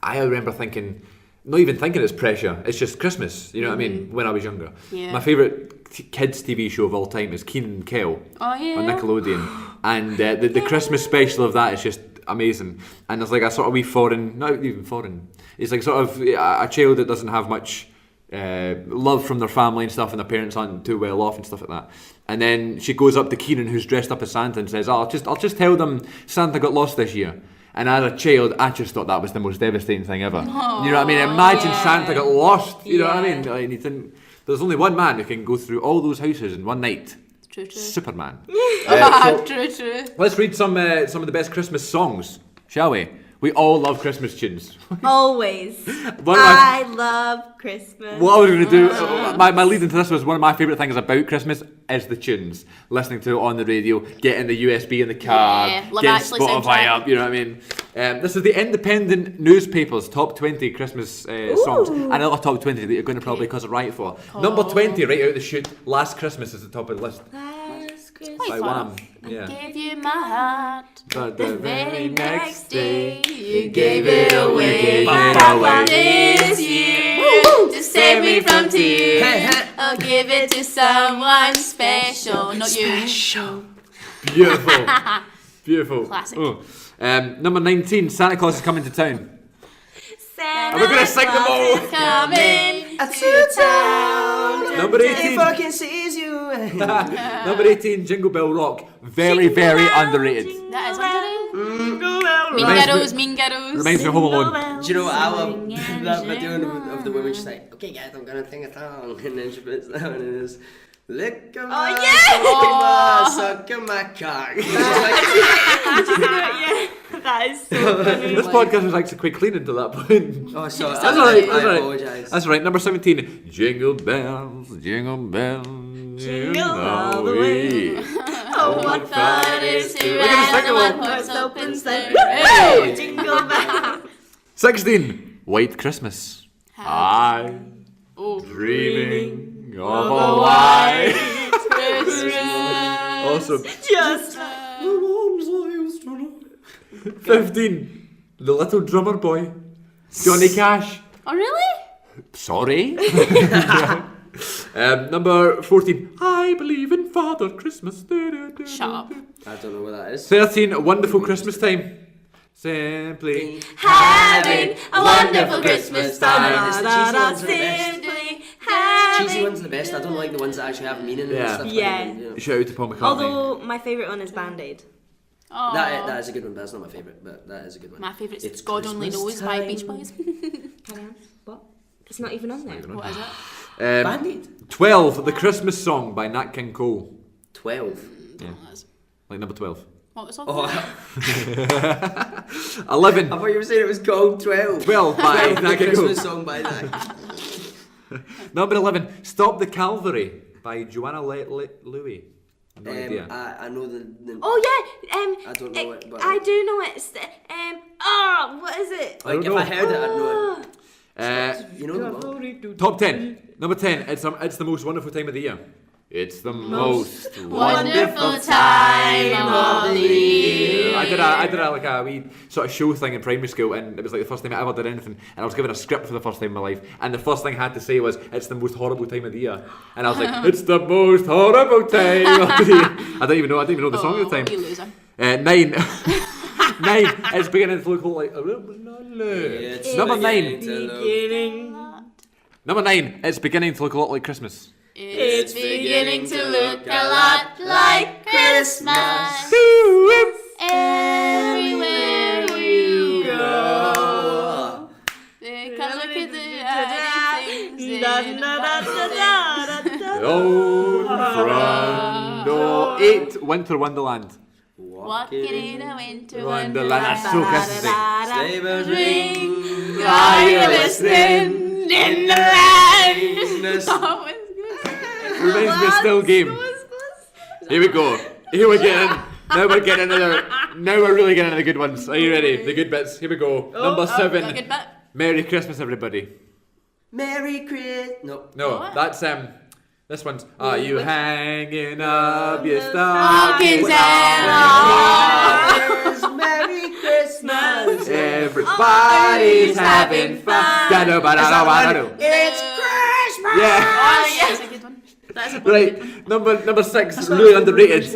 [SPEAKER 5] I remember thinking, not even thinking it's pressure, it's just Christmas, you know what I mean, when I was younger.
[SPEAKER 3] Yeah.
[SPEAKER 5] My favourite kids TV show of all time is Keenan and Kel
[SPEAKER 3] Oh yeah.
[SPEAKER 5] on Nickelodeon. And the Christmas special of that is just amazing. And there's like a sort of wee foreign, not even foreign, it's like sort of a child that doesn't have much love from their family and stuff, and their parents aren't too well off and stuff like that. And then she goes up to Keenan, who's dressed up as Santa, and says, I'll just tell them Santa got lost this year. And as a child, I just thought that was the most devastating thing ever. You know what I mean? Imagine
[SPEAKER 3] yeah.
[SPEAKER 5] Santa got lost. You know what I
[SPEAKER 4] Yeah.
[SPEAKER 5] mean? Like, you didn't, there's only one man who can go through all those houses in one night.
[SPEAKER 3] True.
[SPEAKER 5] Superman.
[SPEAKER 3] True.
[SPEAKER 5] Let's read some of the best Christmas songs, shall we? We all love Christmas tunes.
[SPEAKER 4] Always.
[SPEAKER 5] One of my-
[SPEAKER 4] I love Christmas.
[SPEAKER 5] What I was going to do, my lead into this was one of my favourite things about Christmas is the tunes. Listening to it on the radio, getting the USB in the car,
[SPEAKER 3] Yeah, Love
[SPEAKER 5] getting
[SPEAKER 3] Actually
[SPEAKER 5] Spotify
[SPEAKER 3] soundtrack.
[SPEAKER 5] up, you know what I mean? This is the Independent newspaper's top 20 Christmas songs. Another top 20 that you're going to probably cause a riot for. Number 20, right out of the chute. Last Christmas is the top of the list.
[SPEAKER 4] Last Christmas.
[SPEAKER 5] By Wham. Yeah.
[SPEAKER 3] Gave you my heart.
[SPEAKER 5] But the
[SPEAKER 3] Very
[SPEAKER 5] very next day,
[SPEAKER 3] you gave it away. This year, to save me from tears, I'll give it to someone special, not you.
[SPEAKER 5] Beautiful. Beautiful.
[SPEAKER 3] Classic.
[SPEAKER 5] Oh. Number 19, Santa Claus is coming to town.
[SPEAKER 4] Santa
[SPEAKER 5] Are we going to sing them all?
[SPEAKER 3] Coming
[SPEAKER 2] To town.
[SPEAKER 5] Number
[SPEAKER 2] He
[SPEAKER 5] 18.
[SPEAKER 2] fucking sees you.
[SPEAKER 5] Number 18, Jingle Bell Rock. Very, very underrated.
[SPEAKER 3] That is underrated. Mean
[SPEAKER 5] Reminds me-
[SPEAKER 3] Girls, Mean Girls.
[SPEAKER 5] Reminds me of Home Alone.
[SPEAKER 2] Do you know what I love? That video of the woman, she's like, okay guys, I'm gonna sing a song. And then she puts that on and it's, lick my suck my cock. She's like,
[SPEAKER 4] That is so funny.
[SPEAKER 5] This podcast was actually quite clean until that point.
[SPEAKER 2] oh, sorry,
[SPEAKER 5] That's alright, that's
[SPEAKER 2] I
[SPEAKER 5] alright.
[SPEAKER 2] apologise.
[SPEAKER 5] That's right, number 17. Jingle bells, jingle all the way.
[SPEAKER 3] Oh, what fun it is to
[SPEAKER 5] Look at the
[SPEAKER 3] ride
[SPEAKER 5] second
[SPEAKER 3] on
[SPEAKER 5] one.
[SPEAKER 3] one horse open sleigh.
[SPEAKER 4] Hey! Jingle bells.
[SPEAKER 5] 16. White Christmas. I
[SPEAKER 3] Oh,
[SPEAKER 5] dreaming of a white.
[SPEAKER 3] Christmas.
[SPEAKER 5] Awesome.
[SPEAKER 4] Just
[SPEAKER 5] 15. The Little Drummer Boy. Johnny Cash.
[SPEAKER 3] Oh, really?
[SPEAKER 5] Sorry. Number 14. I believe in Father Christmas.
[SPEAKER 3] Shut up.
[SPEAKER 2] I don't know what that is.
[SPEAKER 5] 13. A Wonderful Christmas Time. Simply.
[SPEAKER 3] Having a wonderful Christmas time.
[SPEAKER 2] It's the cheesy ones are the best.
[SPEAKER 3] Simply
[SPEAKER 2] Cheesy
[SPEAKER 3] having.
[SPEAKER 2] ones are the best. I don't like the ones that actually have meaning
[SPEAKER 5] Yeah.
[SPEAKER 2] and stuff.
[SPEAKER 4] Yeah.
[SPEAKER 2] Like that,
[SPEAKER 5] Shout out to Paul McCartney.
[SPEAKER 4] Although my favourite one is Band-Aid.
[SPEAKER 3] Aw.
[SPEAKER 2] that is a good one, but that's not my favourite. But that is a good one.
[SPEAKER 3] My favourite's
[SPEAKER 2] It's
[SPEAKER 3] God Only
[SPEAKER 2] Christmas
[SPEAKER 3] Knows by
[SPEAKER 2] time.
[SPEAKER 3] Beach Boys.
[SPEAKER 4] What? It's not even on there.
[SPEAKER 3] What is it?
[SPEAKER 2] Band-Aid.
[SPEAKER 5] 12. The Christmas Song by Nat King Cole.
[SPEAKER 2] 12.
[SPEAKER 5] Yeah.
[SPEAKER 3] Oh, that's-
[SPEAKER 5] Like number 12.
[SPEAKER 3] What was it?
[SPEAKER 2] Oh, I
[SPEAKER 5] 11.
[SPEAKER 2] thought you were saying it was called 12.
[SPEAKER 5] 12 by
[SPEAKER 2] The
[SPEAKER 5] Nat King Cole.
[SPEAKER 2] Christmas song by that.
[SPEAKER 5] Number 11. Stop the Calvary by Joanna Louie. No idea.
[SPEAKER 2] I know the
[SPEAKER 4] Oh yeah,
[SPEAKER 2] I don't know it, but-
[SPEAKER 4] I do know it. What is it?
[SPEAKER 2] like
[SPEAKER 5] don't
[SPEAKER 2] if
[SPEAKER 5] know.
[SPEAKER 2] I heard it, I'd know it. You know the one.
[SPEAKER 5] Top 10. Number 10. It's the most wonderful time of the year. It's the most
[SPEAKER 3] Wonderful time of the year.
[SPEAKER 5] I did a like a wee sort of show thing in primary school, and it was like the first time I ever did anything, and I was given a script for the first time in my life, and the first thing I had to say was, "It's the most horrible time of the year," and I was like, "It's the most horrible time of the year." I didn't even know the song at the time.
[SPEAKER 3] You loser.
[SPEAKER 5] 9. 9. It's beginning to look like
[SPEAKER 2] It's
[SPEAKER 5] number 9.
[SPEAKER 2] beginning to look-
[SPEAKER 4] Beginning.
[SPEAKER 5] Number 9. It's beginning to look a lot like Christmas.
[SPEAKER 3] It's beginning to look a lot like Christmas. Everywhere you go. They come look at the things
[SPEAKER 5] Old front door. 8. Winter Wonderland.
[SPEAKER 3] Walking in a winter
[SPEAKER 5] Wonderland. That's so Christmassy.
[SPEAKER 2] Sleigh bells ring.
[SPEAKER 3] Are you listening in the rain?
[SPEAKER 2] Christmas.
[SPEAKER 5] Reminds me of Still Game. Here we go. Here we get in. Now we're getting into now we're really getting into the good ones. Are you ready? The good bits. Here we go. Number 7.
[SPEAKER 3] Got a good bit.
[SPEAKER 5] Merry Christmas, everybody.
[SPEAKER 2] Merry Christmas. No.
[SPEAKER 5] No,
[SPEAKER 3] What?
[SPEAKER 5] that's this one's. Are you hanging up your
[SPEAKER 3] Stockings
[SPEAKER 5] stockings?
[SPEAKER 3] and all.
[SPEAKER 2] Merry Christmas.
[SPEAKER 5] Everybody's having fun. Da-do-ba-da-do-ba-da-do.
[SPEAKER 2] It's Christmas.
[SPEAKER 5] Yeah.
[SPEAKER 3] Oh, yes, a good one. That's a
[SPEAKER 5] Right. Number 6. Really underrated.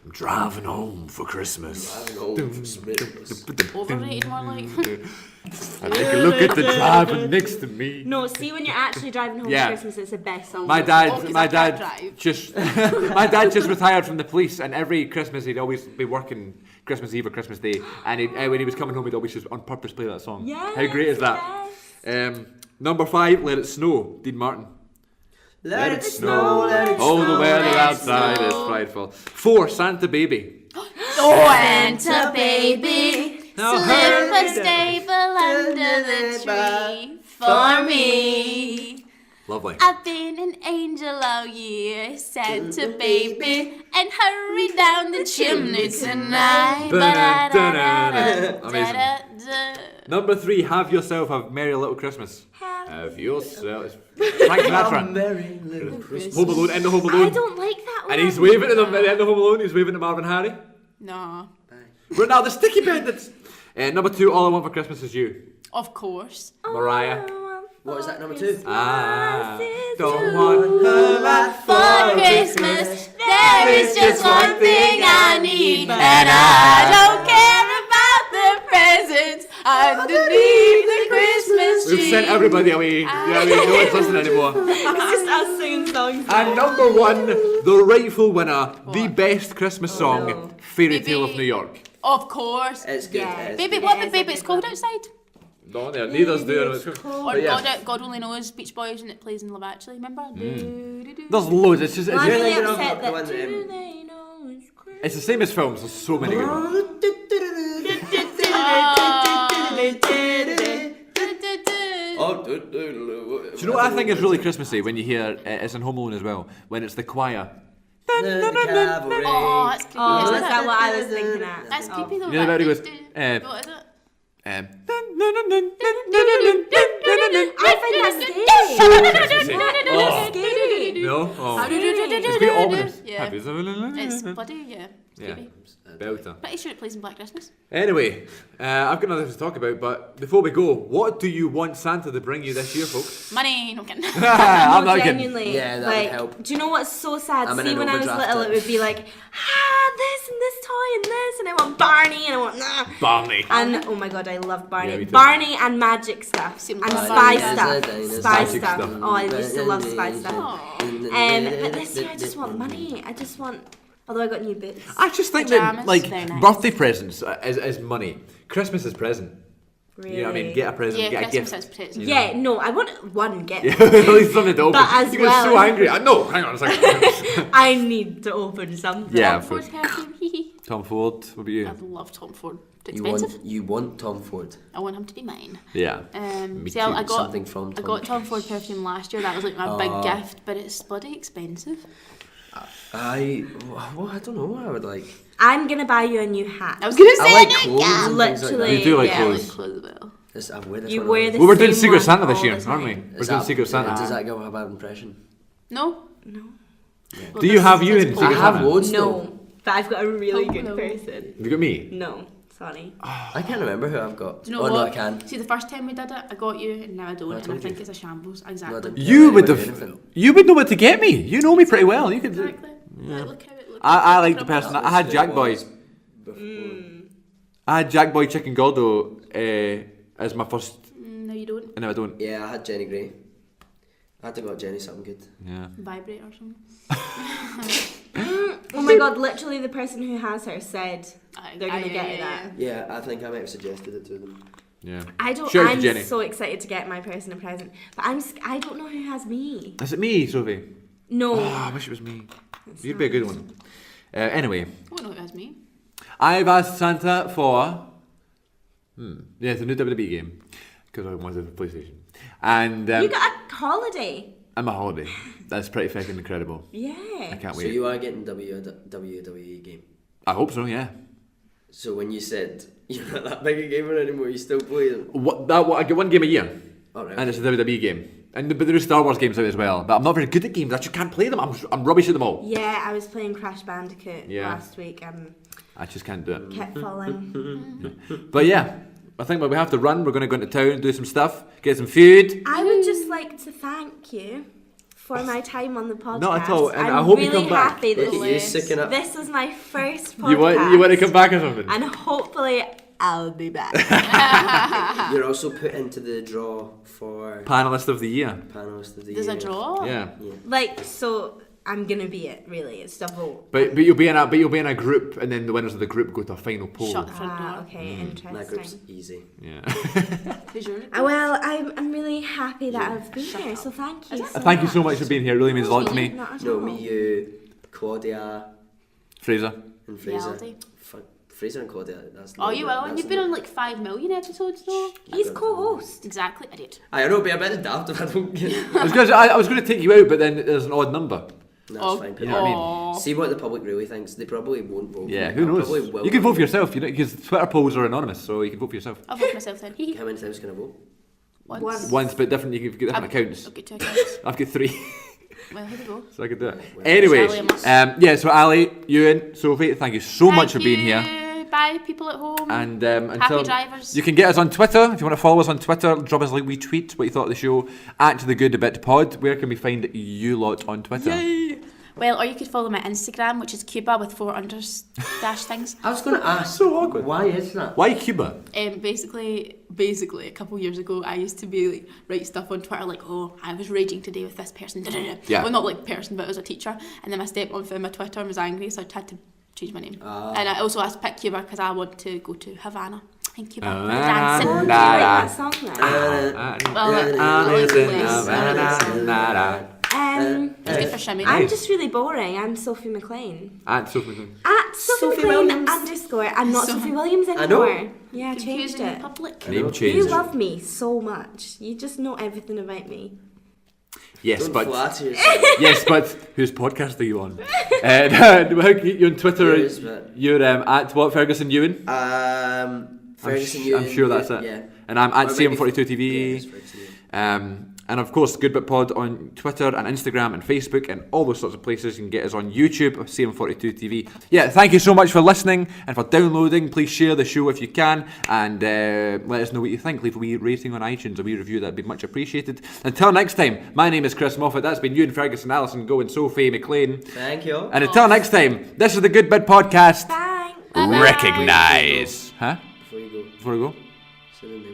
[SPEAKER 5] I'm driving home for Christmas.
[SPEAKER 3] overrated, more like.
[SPEAKER 5] I take a look at the driver next to me.
[SPEAKER 4] No, see when you're actually driving home
[SPEAKER 5] Yeah.
[SPEAKER 4] for Christmas, it's the best song.
[SPEAKER 5] My
[SPEAKER 3] 'cause
[SPEAKER 5] dad
[SPEAKER 3] I can't drive.
[SPEAKER 5] just my dad just retired from the police, and every Christmas he'd always be working Christmas Eve or Christmas Day, and when he was coming home he'd always just on purpose play that song.
[SPEAKER 4] Yes,
[SPEAKER 5] How great is that? Number 5, Let It Snow, Dean Martin.
[SPEAKER 2] Let it snow, let it
[SPEAKER 5] Oh, the
[SPEAKER 2] snow,
[SPEAKER 5] weather
[SPEAKER 2] let it
[SPEAKER 5] outside is
[SPEAKER 2] snow.
[SPEAKER 5] frightful. 4, Santa Baby.
[SPEAKER 3] Santa baby,
[SPEAKER 5] Now
[SPEAKER 3] slip a staple under the tree for me.
[SPEAKER 5] Lovely.
[SPEAKER 3] I've been an angel all year, Santa baby, and hurry down the chimney tonight.
[SPEAKER 5] Ba-da-da-da-da. Amazing. Number 3, have yourself a merry little Christmas. Have yourself. Frank Sinatra.
[SPEAKER 2] Merry little Christmas.
[SPEAKER 5] Home Alone, end of Home
[SPEAKER 4] I
[SPEAKER 5] Alone.
[SPEAKER 4] don't like that one.
[SPEAKER 5] And he's waving to them at the end of Home Alone. He's waving to Marvin Harry.
[SPEAKER 3] No.
[SPEAKER 5] We're now the Sticky Bandits. Number 2, All I Want for Christmas Is You.
[SPEAKER 3] Of course.
[SPEAKER 5] Mariah.
[SPEAKER 2] What was that, number 2?
[SPEAKER 5] I don't want a lot
[SPEAKER 3] For Christmas, there is just one thing I need, and I don't care about the presents underneath the Christmas tree.
[SPEAKER 5] We've sent everybody away. Yeah, no one's listening anymore.
[SPEAKER 4] It's just us singing songs.
[SPEAKER 5] And number 1, the rightful winner, the best Christmas song,
[SPEAKER 4] no.
[SPEAKER 5] Fairy Tale of
[SPEAKER 3] Baby.
[SPEAKER 5] New York.
[SPEAKER 3] Of course.
[SPEAKER 2] It's good.
[SPEAKER 4] Yeah.
[SPEAKER 2] It's
[SPEAKER 3] Baby,
[SPEAKER 2] good.
[SPEAKER 3] what about Baby It's Cold Outside?
[SPEAKER 5] No, neither's doing it.
[SPEAKER 3] Or
[SPEAKER 5] But yeah.
[SPEAKER 3] God Only Knows, Beach Boys, and it plays in Love Actually, remember?
[SPEAKER 5] There's loads. It's just
[SPEAKER 4] Well, I'm
[SPEAKER 2] Yeah,
[SPEAKER 4] really
[SPEAKER 2] you know,
[SPEAKER 4] upset
[SPEAKER 2] the
[SPEAKER 4] that
[SPEAKER 2] one that,
[SPEAKER 4] do they know it's Christmas?
[SPEAKER 5] it's the same as films. There's so many good ones.
[SPEAKER 2] Oh,
[SPEAKER 5] Do you know what I think is really Christmassy when you hear it's in Home Alone as well? When it's the choir.
[SPEAKER 3] Oh, that's creepy.
[SPEAKER 4] Oh,
[SPEAKER 3] isn't
[SPEAKER 4] is that
[SPEAKER 3] it?
[SPEAKER 4] what I was thinking at?
[SPEAKER 3] That's creepy though.
[SPEAKER 5] You know,
[SPEAKER 3] that-
[SPEAKER 5] everybody goes,
[SPEAKER 3] what is it?
[SPEAKER 4] I find that scary.
[SPEAKER 5] Oh.
[SPEAKER 4] Scary.
[SPEAKER 5] No? Oh.
[SPEAKER 4] Really?
[SPEAKER 5] It's a bit ominous.
[SPEAKER 3] Yeah. It's
[SPEAKER 5] Yeah.
[SPEAKER 3] bloody, yeah. Creepy.
[SPEAKER 5] Belter.
[SPEAKER 3] Pretty sure it plays in Black Christmas.
[SPEAKER 5] Anyway, I've got nothing to talk about, but before we go, what do you want Santa to bring you this year, folks?
[SPEAKER 3] Money, no kidding.
[SPEAKER 5] I'm
[SPEAKER 4] No,
[SPEAKER 5] not kidding.
[SPEAKER 4] genuinely.
[SPEAKER 2] Yeah, that would
[SPEAKER 4] like,
[SPEAKER 2] help.
[SPEAKER 4] Do you know what's so sad?
[SPEAKER 2] I'm in
[SPEAKER 4] See,
[SPEAKER 2] an
[SPEAKER 4] when I was
[SPEAKER 2] overdraft
[SPEAKER 4] little, it would be like, this and this toy and this, and I want Barney, and I want nah.
[SPEAKER 5] Barney.
[SPEAKER 4] And oh my god, I love Barney.
[SPEAKER 5] Yeah, me too.
[SPEAKER 4] Barney and magic stuff.
[SPEAKER 3] Same
[SPEAKER 4] And
[SPEAKER 3] with
[SPEAKER 4] spy
[SPEAKER 3] Barney.
[SPEAKER 4] stuff. Spy
[SPEAKER 5] Magic
[SPEAKER 4] stuff.
[SPEAKER 5] stuff.
[SPEAKER 4] Oh, I used to love spy stuff.
[SPEAKER 3] Aw.
[SPEAKER 4] But this year I just want money. I just want. Although I got new boots.
[SPEAKER 5] I just think that,
[SPEAKER 3] Pyjamas,
[SPEAKER 5] like,
[SPEAKER 3] very nice.
[SPEAKER 5] birthday presents is money. Christmas is present.
[SPEAKER 4] Really.
[SPEAKER 5] You know what I mean? Get a present,
[SPEAKER 3] Yeah,
[SPEAKER 5] get a
[SPEAKER 3] Christmas
[SPEAKER 5] gift.
[SPEAKER 3] is present.
[SPEAKER 5] you know.
[SPEAKER 4] Yeah, no, I want one gift.
[SPEAKER 5] Yeah, at least something to open.
[SPEAKER 4] But as
[SPEAKER 5] you get so
[SPEAKER 4] well-
[SPEAKER 5] angry. No, hang on a second.
[SPEAKER 4] I need to open something.
[SPEAKER 5] Yeah,
[SPEAKER 3] Tom
[SPEAKER 5] of
[SPEAKER 3] Ford
[SPEAKER 5] course.
[SPEAKER 3] perfume. Hee hee.
[SPEAKER 5] Tom Ford, what about you?
[SPEAKER 3] I love Tom Ford. It's
[SPEAKER 2] You
[SPEAKER 3] expensive.
[SPEAKER 2] want Tom Ford.
[SPEAKER 3] I want him to be mine.
[SPEAKER 5] Yeah. Me
[SPEAKER 3] See, I
[SPEAKER 5] too.
[SPEAKER 3] got
[SPEAKER 2] Something from
[SPEAKER 3] I got Tom Ford perfume last year. That was like my big gift, but it's bloody expensive.
[SPEAKER 2] I don't know what I would like.
[SPEAKER 4] I'm gonna buy you a new hat.
[SPEAKER 3] I was gonna say
[SPEAKER 2] I like
[SPEAKER 3] it
[SPEAKER 2] clothes and things like
[SPEAKER 4] Literally.
[SPEAKER 5] You do like
[SPEAKER 3] yeah, I like
[SPEAKER 5] clothes.
[SPEAKER 3] clothes as well.
[SPEAKER 2] this. I wear this
[SPEAKER 4] You
[SPEAKER 2] one
[SPEAKER 4] wear
[SPEAKER 2] all
[SPEAKER 4] the
[SPEAKER 5] Well, we're doing
[SPEAKER 4] same
[SPEAKER 5] Secret
[SPEAKER 4] one
[SPEAKER 5] Santa this
[SPEAKER 4] all
[SPEAKER 5] year,
[SPEAKER 4] the
[SPEAKER 5] aren't we?
[SPEAKER 4] time.
[SPEAKER 5] We're doing Secret Santa.
[SPEAKER 2] Does that give a bad impression?
[SPEAKER 3] No.
[SPEAKER 4] No.
[SPEAKER 5] Do you have you in
[SPEAKER 2] I
[SPEAKER 5] Secret
[SPEAKER 2] have
[SPEAKER 5] Santa?
[SPEAKER 2] loads though.
[SPEAKER 4] No. But I've got a really
[SPEAKER 3] Oh,
[SPEAKER 4] good
[SPEAKER 3] no.
[SPEAKER 4] person.
[SPEAKER 5] Have you got me?
[SPEAKER 4] No. Sorry.
[SPEAKER 2] I can't remember who I've got.
[SPEAKER 3] Do you know
[SPEAKER 2] oh
[SPEAKER 3] what?
[SPEAKER 2] no, I can.
[SPEAKER 3] See, the first time we did it, I got you, and now I don't,
[SPEAKER 2] I
[SPEAKER 3] and I
[SPEAKER 2] told
[SPEAKER 3] think
[SPEAKER 2] you.
[SPEAKER 3] it's a shambles.
[SPEAKER 2] No, I
[SPEAKER 3] Exactly.
[SPEAKER 2] didn't.
[SPEAKER 5] You would
[SPEAKER 2] Anybody
[SPEAKER 5] have.
[SPEAKER 2] anything.
[SPEAKER 5] You would know what to get me. You know me pretty well. You could.
[SPEAKER 3] Exactly. Like, look how it looks.
[SPEAKER 5] I like the person.
[SPEAKER 2] That
[SPEAKER 5] I had
[SPEAKER 2] was
[SPEAKER 5] Jack
[SPEAKER 2] who it
[SPEAKER 5] Boy.
[SPEAKER 2] was before.
[SPEAKER 5] I had Jack Boy Chicken Gordo as my first.
[SPEAKER 3] No, you don't.
[SPEAKER 5] No, I don't.
[SPEAKER 2] Yeah, I had Jenny Gray. I had to got Jenny something good.
[SPEAKER 5] Yeah.
[SPEAKER 3] Vibrate or something.
[SPEAKER 4] Oh my god, literally the person who has her said
[SPEAKER 3] Aye,
[SPEAKER 4] they're gonna
[SPEAKER 3] aye,
[SPEAKER 4] get
[SPEAKER 3] aye,
[SPEAKER 4] her that.
[SPEAKER 2] Yeah, I think I might have suggested it to them.
[SPEAKER 5] Yeah.
[SPEAKER 4] I don't.
[SPEAKER 5] Shout out to
[SPEAKER 4] I'm
[SPEAKER 5] Jenny.
[SPEAKER 4] so excited to get my person a present, but I don't know who has me.
[SPEAKER 5] Is it me, Sophie?
[SPEAKER 4] No.
[SPEAKER 5] Oh, I wish it was me. You'd be a good one. Anyway,
[SPEAKER 3] Oh no, it was me.
[SPEAKER 5] I've asked Santa for. Yeah, it's a new WWE game because I wanted a PlayStation, and
[SPEAKER 4] You got a holiday.
[SPEAKER 5] I'm a holiday. That's pretty fucking incredible. I
[SPEAKER 4] Yeah.
[SPEAKER 5] can't
[SPEAKER 2] So
[SPEAKER 5] wait.
[SPEAKER 2] you are getting WWE game.
[SPEAKER 5] I hope so. Yeah.
[SPEAKER 2] So when you said you're not that big a gamer anymore, you still play them.
[SPEAKER 5] I get one game a year,
[SPEAKER 2] Alright.
[SPEAKER 5] and it's a WWE game. But there are Star Wars games out as well. But I'm not very good at games. I just can't play them. I'm rubbish at them all.
[SPEAKER 4] Yeah, I was playing Crash Bandicoot
[SPEAKER 5] Yeah.
[SPEAKER 4] last week and
[SPEAKER 5] I just can't do it.
[SPEAKER 4] kept falling.
[SPEAKER 5] But yeah, I think we have to run. We're going to go into town, do some stuff, get some food.
[SPEAKER 4] I would just like to thank you for my time on the podcast.
[SPEAKER 5] Not at all, and
[SPEAKER 4] I'm
[SPEAKER 5] I hope you
[SPEAKER 4] really
[SPEAKER 5] come back.
[SPEAKER 4] happy that
[SPEAKER 2] Look at you sicking up.
[SPEAKER 4] this is my first podcast.
[SPEAKER 5] You want to come back or something?
[SPEAKER 4] And hopefully I'll be back.
[SPEAKER 2] You're also put into the draw for
[SPEAKER 5] Panelist of the year.
[SPEAKER 2] panelist of the
[SPEAKER 3] There's
[SPEAKER 2] year.
[SPEAKER 3] a draw.
[SPEAKER 5] Yeah.
[SPEAKER 4] Like, so I'm gonna be it, really. It's a vote.
[SPEAKER 5] But you'll be in a group, and then the winners of the group go to a final poll.
[SPEAKER 3] Shut the front door.
[SPEAKER 4] Okay,
[SPEAKER 2] That group's
[SPEAKER 4] interesting.
[SPEAKER 2] easy.
[SPEAKER 5] Yeah.
[SPEAKER 3] Who's your?
[SPEAKER 4] Well, I'm really happy that I've been here, so thank you.
[SPEAKER 5] Thank you so much for being here. It really means a lot to me.
[SPEAKER 4] Not at
[SPEAKER 2] No,
[SPEAKER 4] all.
[SPEAKER 2] me, you, Claudia,
[SPEAKER 5] Fraser.
[SPEAKER 2] and Fraser.
[SPEAKER 3] Reality.
[SPEAKER 2] Fuck, Fraser and Claudia. That's
[SPEAKER 3] Oh, you will,
[SPEAKER 2] that's
[SPEAKER 3] and you've been on like 5 million episodes though.
[SPEAKER 4] He's co-host.
[SPEAKER 3] Exactly, I did.
[SPEAKER 2] I know, but I bet daft if I don't get.
[SPEAKER 5] I was going to take you out, but then there's an odd number.
[SPEAKER 2] That's
[SPEAKER 3] Oh,
[SPEAKER 2] fine.
[SPEAKER 5] You know what I mean?
[SPEAKER 3] Aw.
[SPEAKER 2] See what the public really thinks. They probably won't vote.
[SPEAKER 5] Yeah,
[SPEAKER 2] for me.
[SPEAKER 5] who knows?
[SPEAKER 2] Probably will
[SPEAKER 5] You can vote for yourself, because Twitter polls are anonymous, so you can vote for yourself.
[SPEAKER 3] I'll vote for myself then.
[SPEAKER 2] How many times can I vote?
[SPEAKER 3] Once.
[SPEAKER 5] Once, but different. You can get different accounts.
[SPEAKER 3] I've got 2 accounts.
[SPEAKER 5] I've got 3.
[SPEAKER 3] Well, here we go.
[SPEAKER 5] So I could do it. Anyways,
[SPEAKER 3] Sally must-
[SPEAKER 5] yeah, so Ali, Ewan, Sophie, thank you so much for being here.
[SPEAKER 3] Bye, people at home.
[SPEAKER 5] And
[SPEAKER 3] Happy
[SPEAKER 5] until
[SPEAKER 3] drivers.
[SPEAKER 5] you can get us on Twitter. If you want to follow us on Twitter, drop us a wee tweet what you thought of the show at The Good A Bit Pod. Where can we find you lot on Twitter?
[SPEAKER 3] Yay. Well, or you could follow my Instagram, which is Cuba with 4 dash things.
[SPEAKER 2] I was going to ask.
[SPEAKER 5] So awkward.
[SPEAKER 2] Why is that?
[SPEAKER 5] Why Cuba?
[SPEAKER 3] Basically, a couple years ago, I used to be like write stuff on Twitter like, oh, I was raging today with this person.
[SPEAKER 5] Yeah.
[SPEAKER 3] Well, not like person, but as a teacher. And then my stepmom found my Twitter and was angry, so I had to change my name. And I also asked to pick Cuba because I want to go to Havana in Cuba.
[SPEAKER 5] Oh,
[SPEAKER 3] Dancing.
[SPEAKER 4] Oh, do you like
[SPEAKER 5] Nah.
[SPEAKER 4] that song then?
[SPEAKER 3] It's good for shimmy.
[SPEAKER 4] I'm just really boring. I'm Sophie McLean.
[SPEAKER 5] At Sophie McLean.
[SPEAKER 4] At Sophie
[SPEAKER 2] Sophie
[SPEAKER 4] McLean
[SPEAKER 2] Williams.
[SPEAKER 4] _. I'm not
[SPEAKER 3] So-
[SPEAKER 4] Sophie Williams
[SPEAKER 2] I know.
[SPEAKER 4] anymore. Yeah, I changed
[SPEAKER 3] Confusing the
[SPEAKER 4] it.
[SPEAKER 3] public.
[SPEAKER 5] Name
[SPEAKER 4] You
[SPEAKER 5] change.
[SPEAKER 4] love me so much. You just know everything about me.
[SPEAKER 5] Yes,
[SPEAKER 2] Don't
[SPEAKER 5] but
[SPEAKER 2] flatter yourself.
[SPEAKER 5] yes, but whose podcast are you on? How can you get you on Twitter?
[SPEAKER 2] Yours, but-
[SPEAKER 5] You're at what, Ferguson Ewan?
[SPEAKER 2] Ferguson
[SPEAKER 5] I'm sure that's it.
[SPEAKER 2] Yeah.
[SPEAKER 5] And I'm at
[SPEAKER 2] Or maybe-
[SPEAKER 5] CM42TV.
[SPEAKER 2] Yeah, it's Ferguson, yeah.
[SPEAKER 5] And of course, Good Bit Pod on Twitter and Instagram and Facebook and all those sorts of places. You can get us on YouTube, CM42TV. Yeah, thank you so much for listening and for downloading. Please share the show if you can and let us know what you think. Leave a wee rating on iTunes, a wee review, that'd be much appreciated. Until next time, my name is Chris Moffat. That's been Ewan Ferguson, Alison Go and Sophie McLean.
[SPEAKER 2] Thank you.
[SPEAKER 5] And until next time, this is the Good Bit Podcast.
[SPEAKER 4] Bye.
[SPEAKER 1] Recognize.
[SPEAKER 5] Huh?
[SPEAKER 2] Before you go,
[SPEAKER 5] Before we go?
[SPEAKER 2] say the name.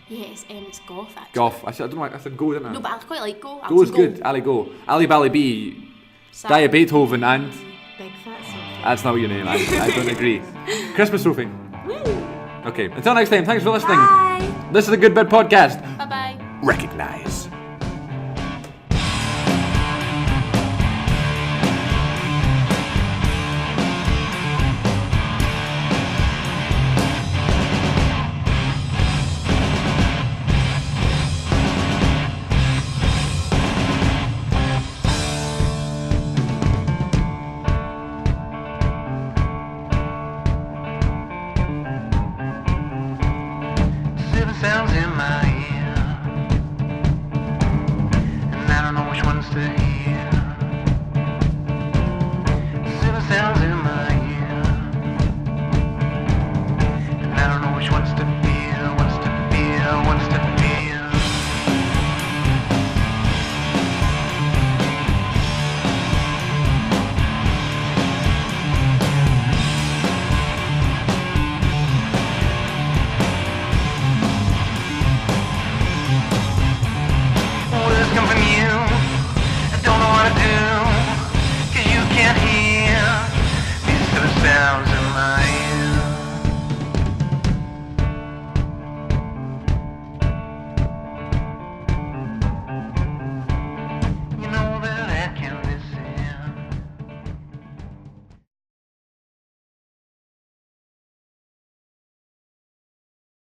[SPEAKER 3] Yes, it's goth actually.
[SPEAKER 5] Goff. I don't know. I said go, didn't I?
[SPEAKER 3] No, but I quite like go.
[SPEAKER 5] Go is good. Ali Go. Ali Bally B. Dia Beethoven and...
[SPEAKER 4] Big fat Sophie.
[SPEAKER 5] That's not what your name. I don't agree. Christmas Sophie.
[SPEAKER 4] Woo.
[SPEAKER 5] Okay. Until next time. Thanks for listening.
[SPEAKER 4] Bye.
[SPEAKER 5] This is the Good Bit Podcast.
[SPEAKER 3] Bye bye.
[SPEAKER 1] Recognize.
[SPEAKER 6] Seven sounds in my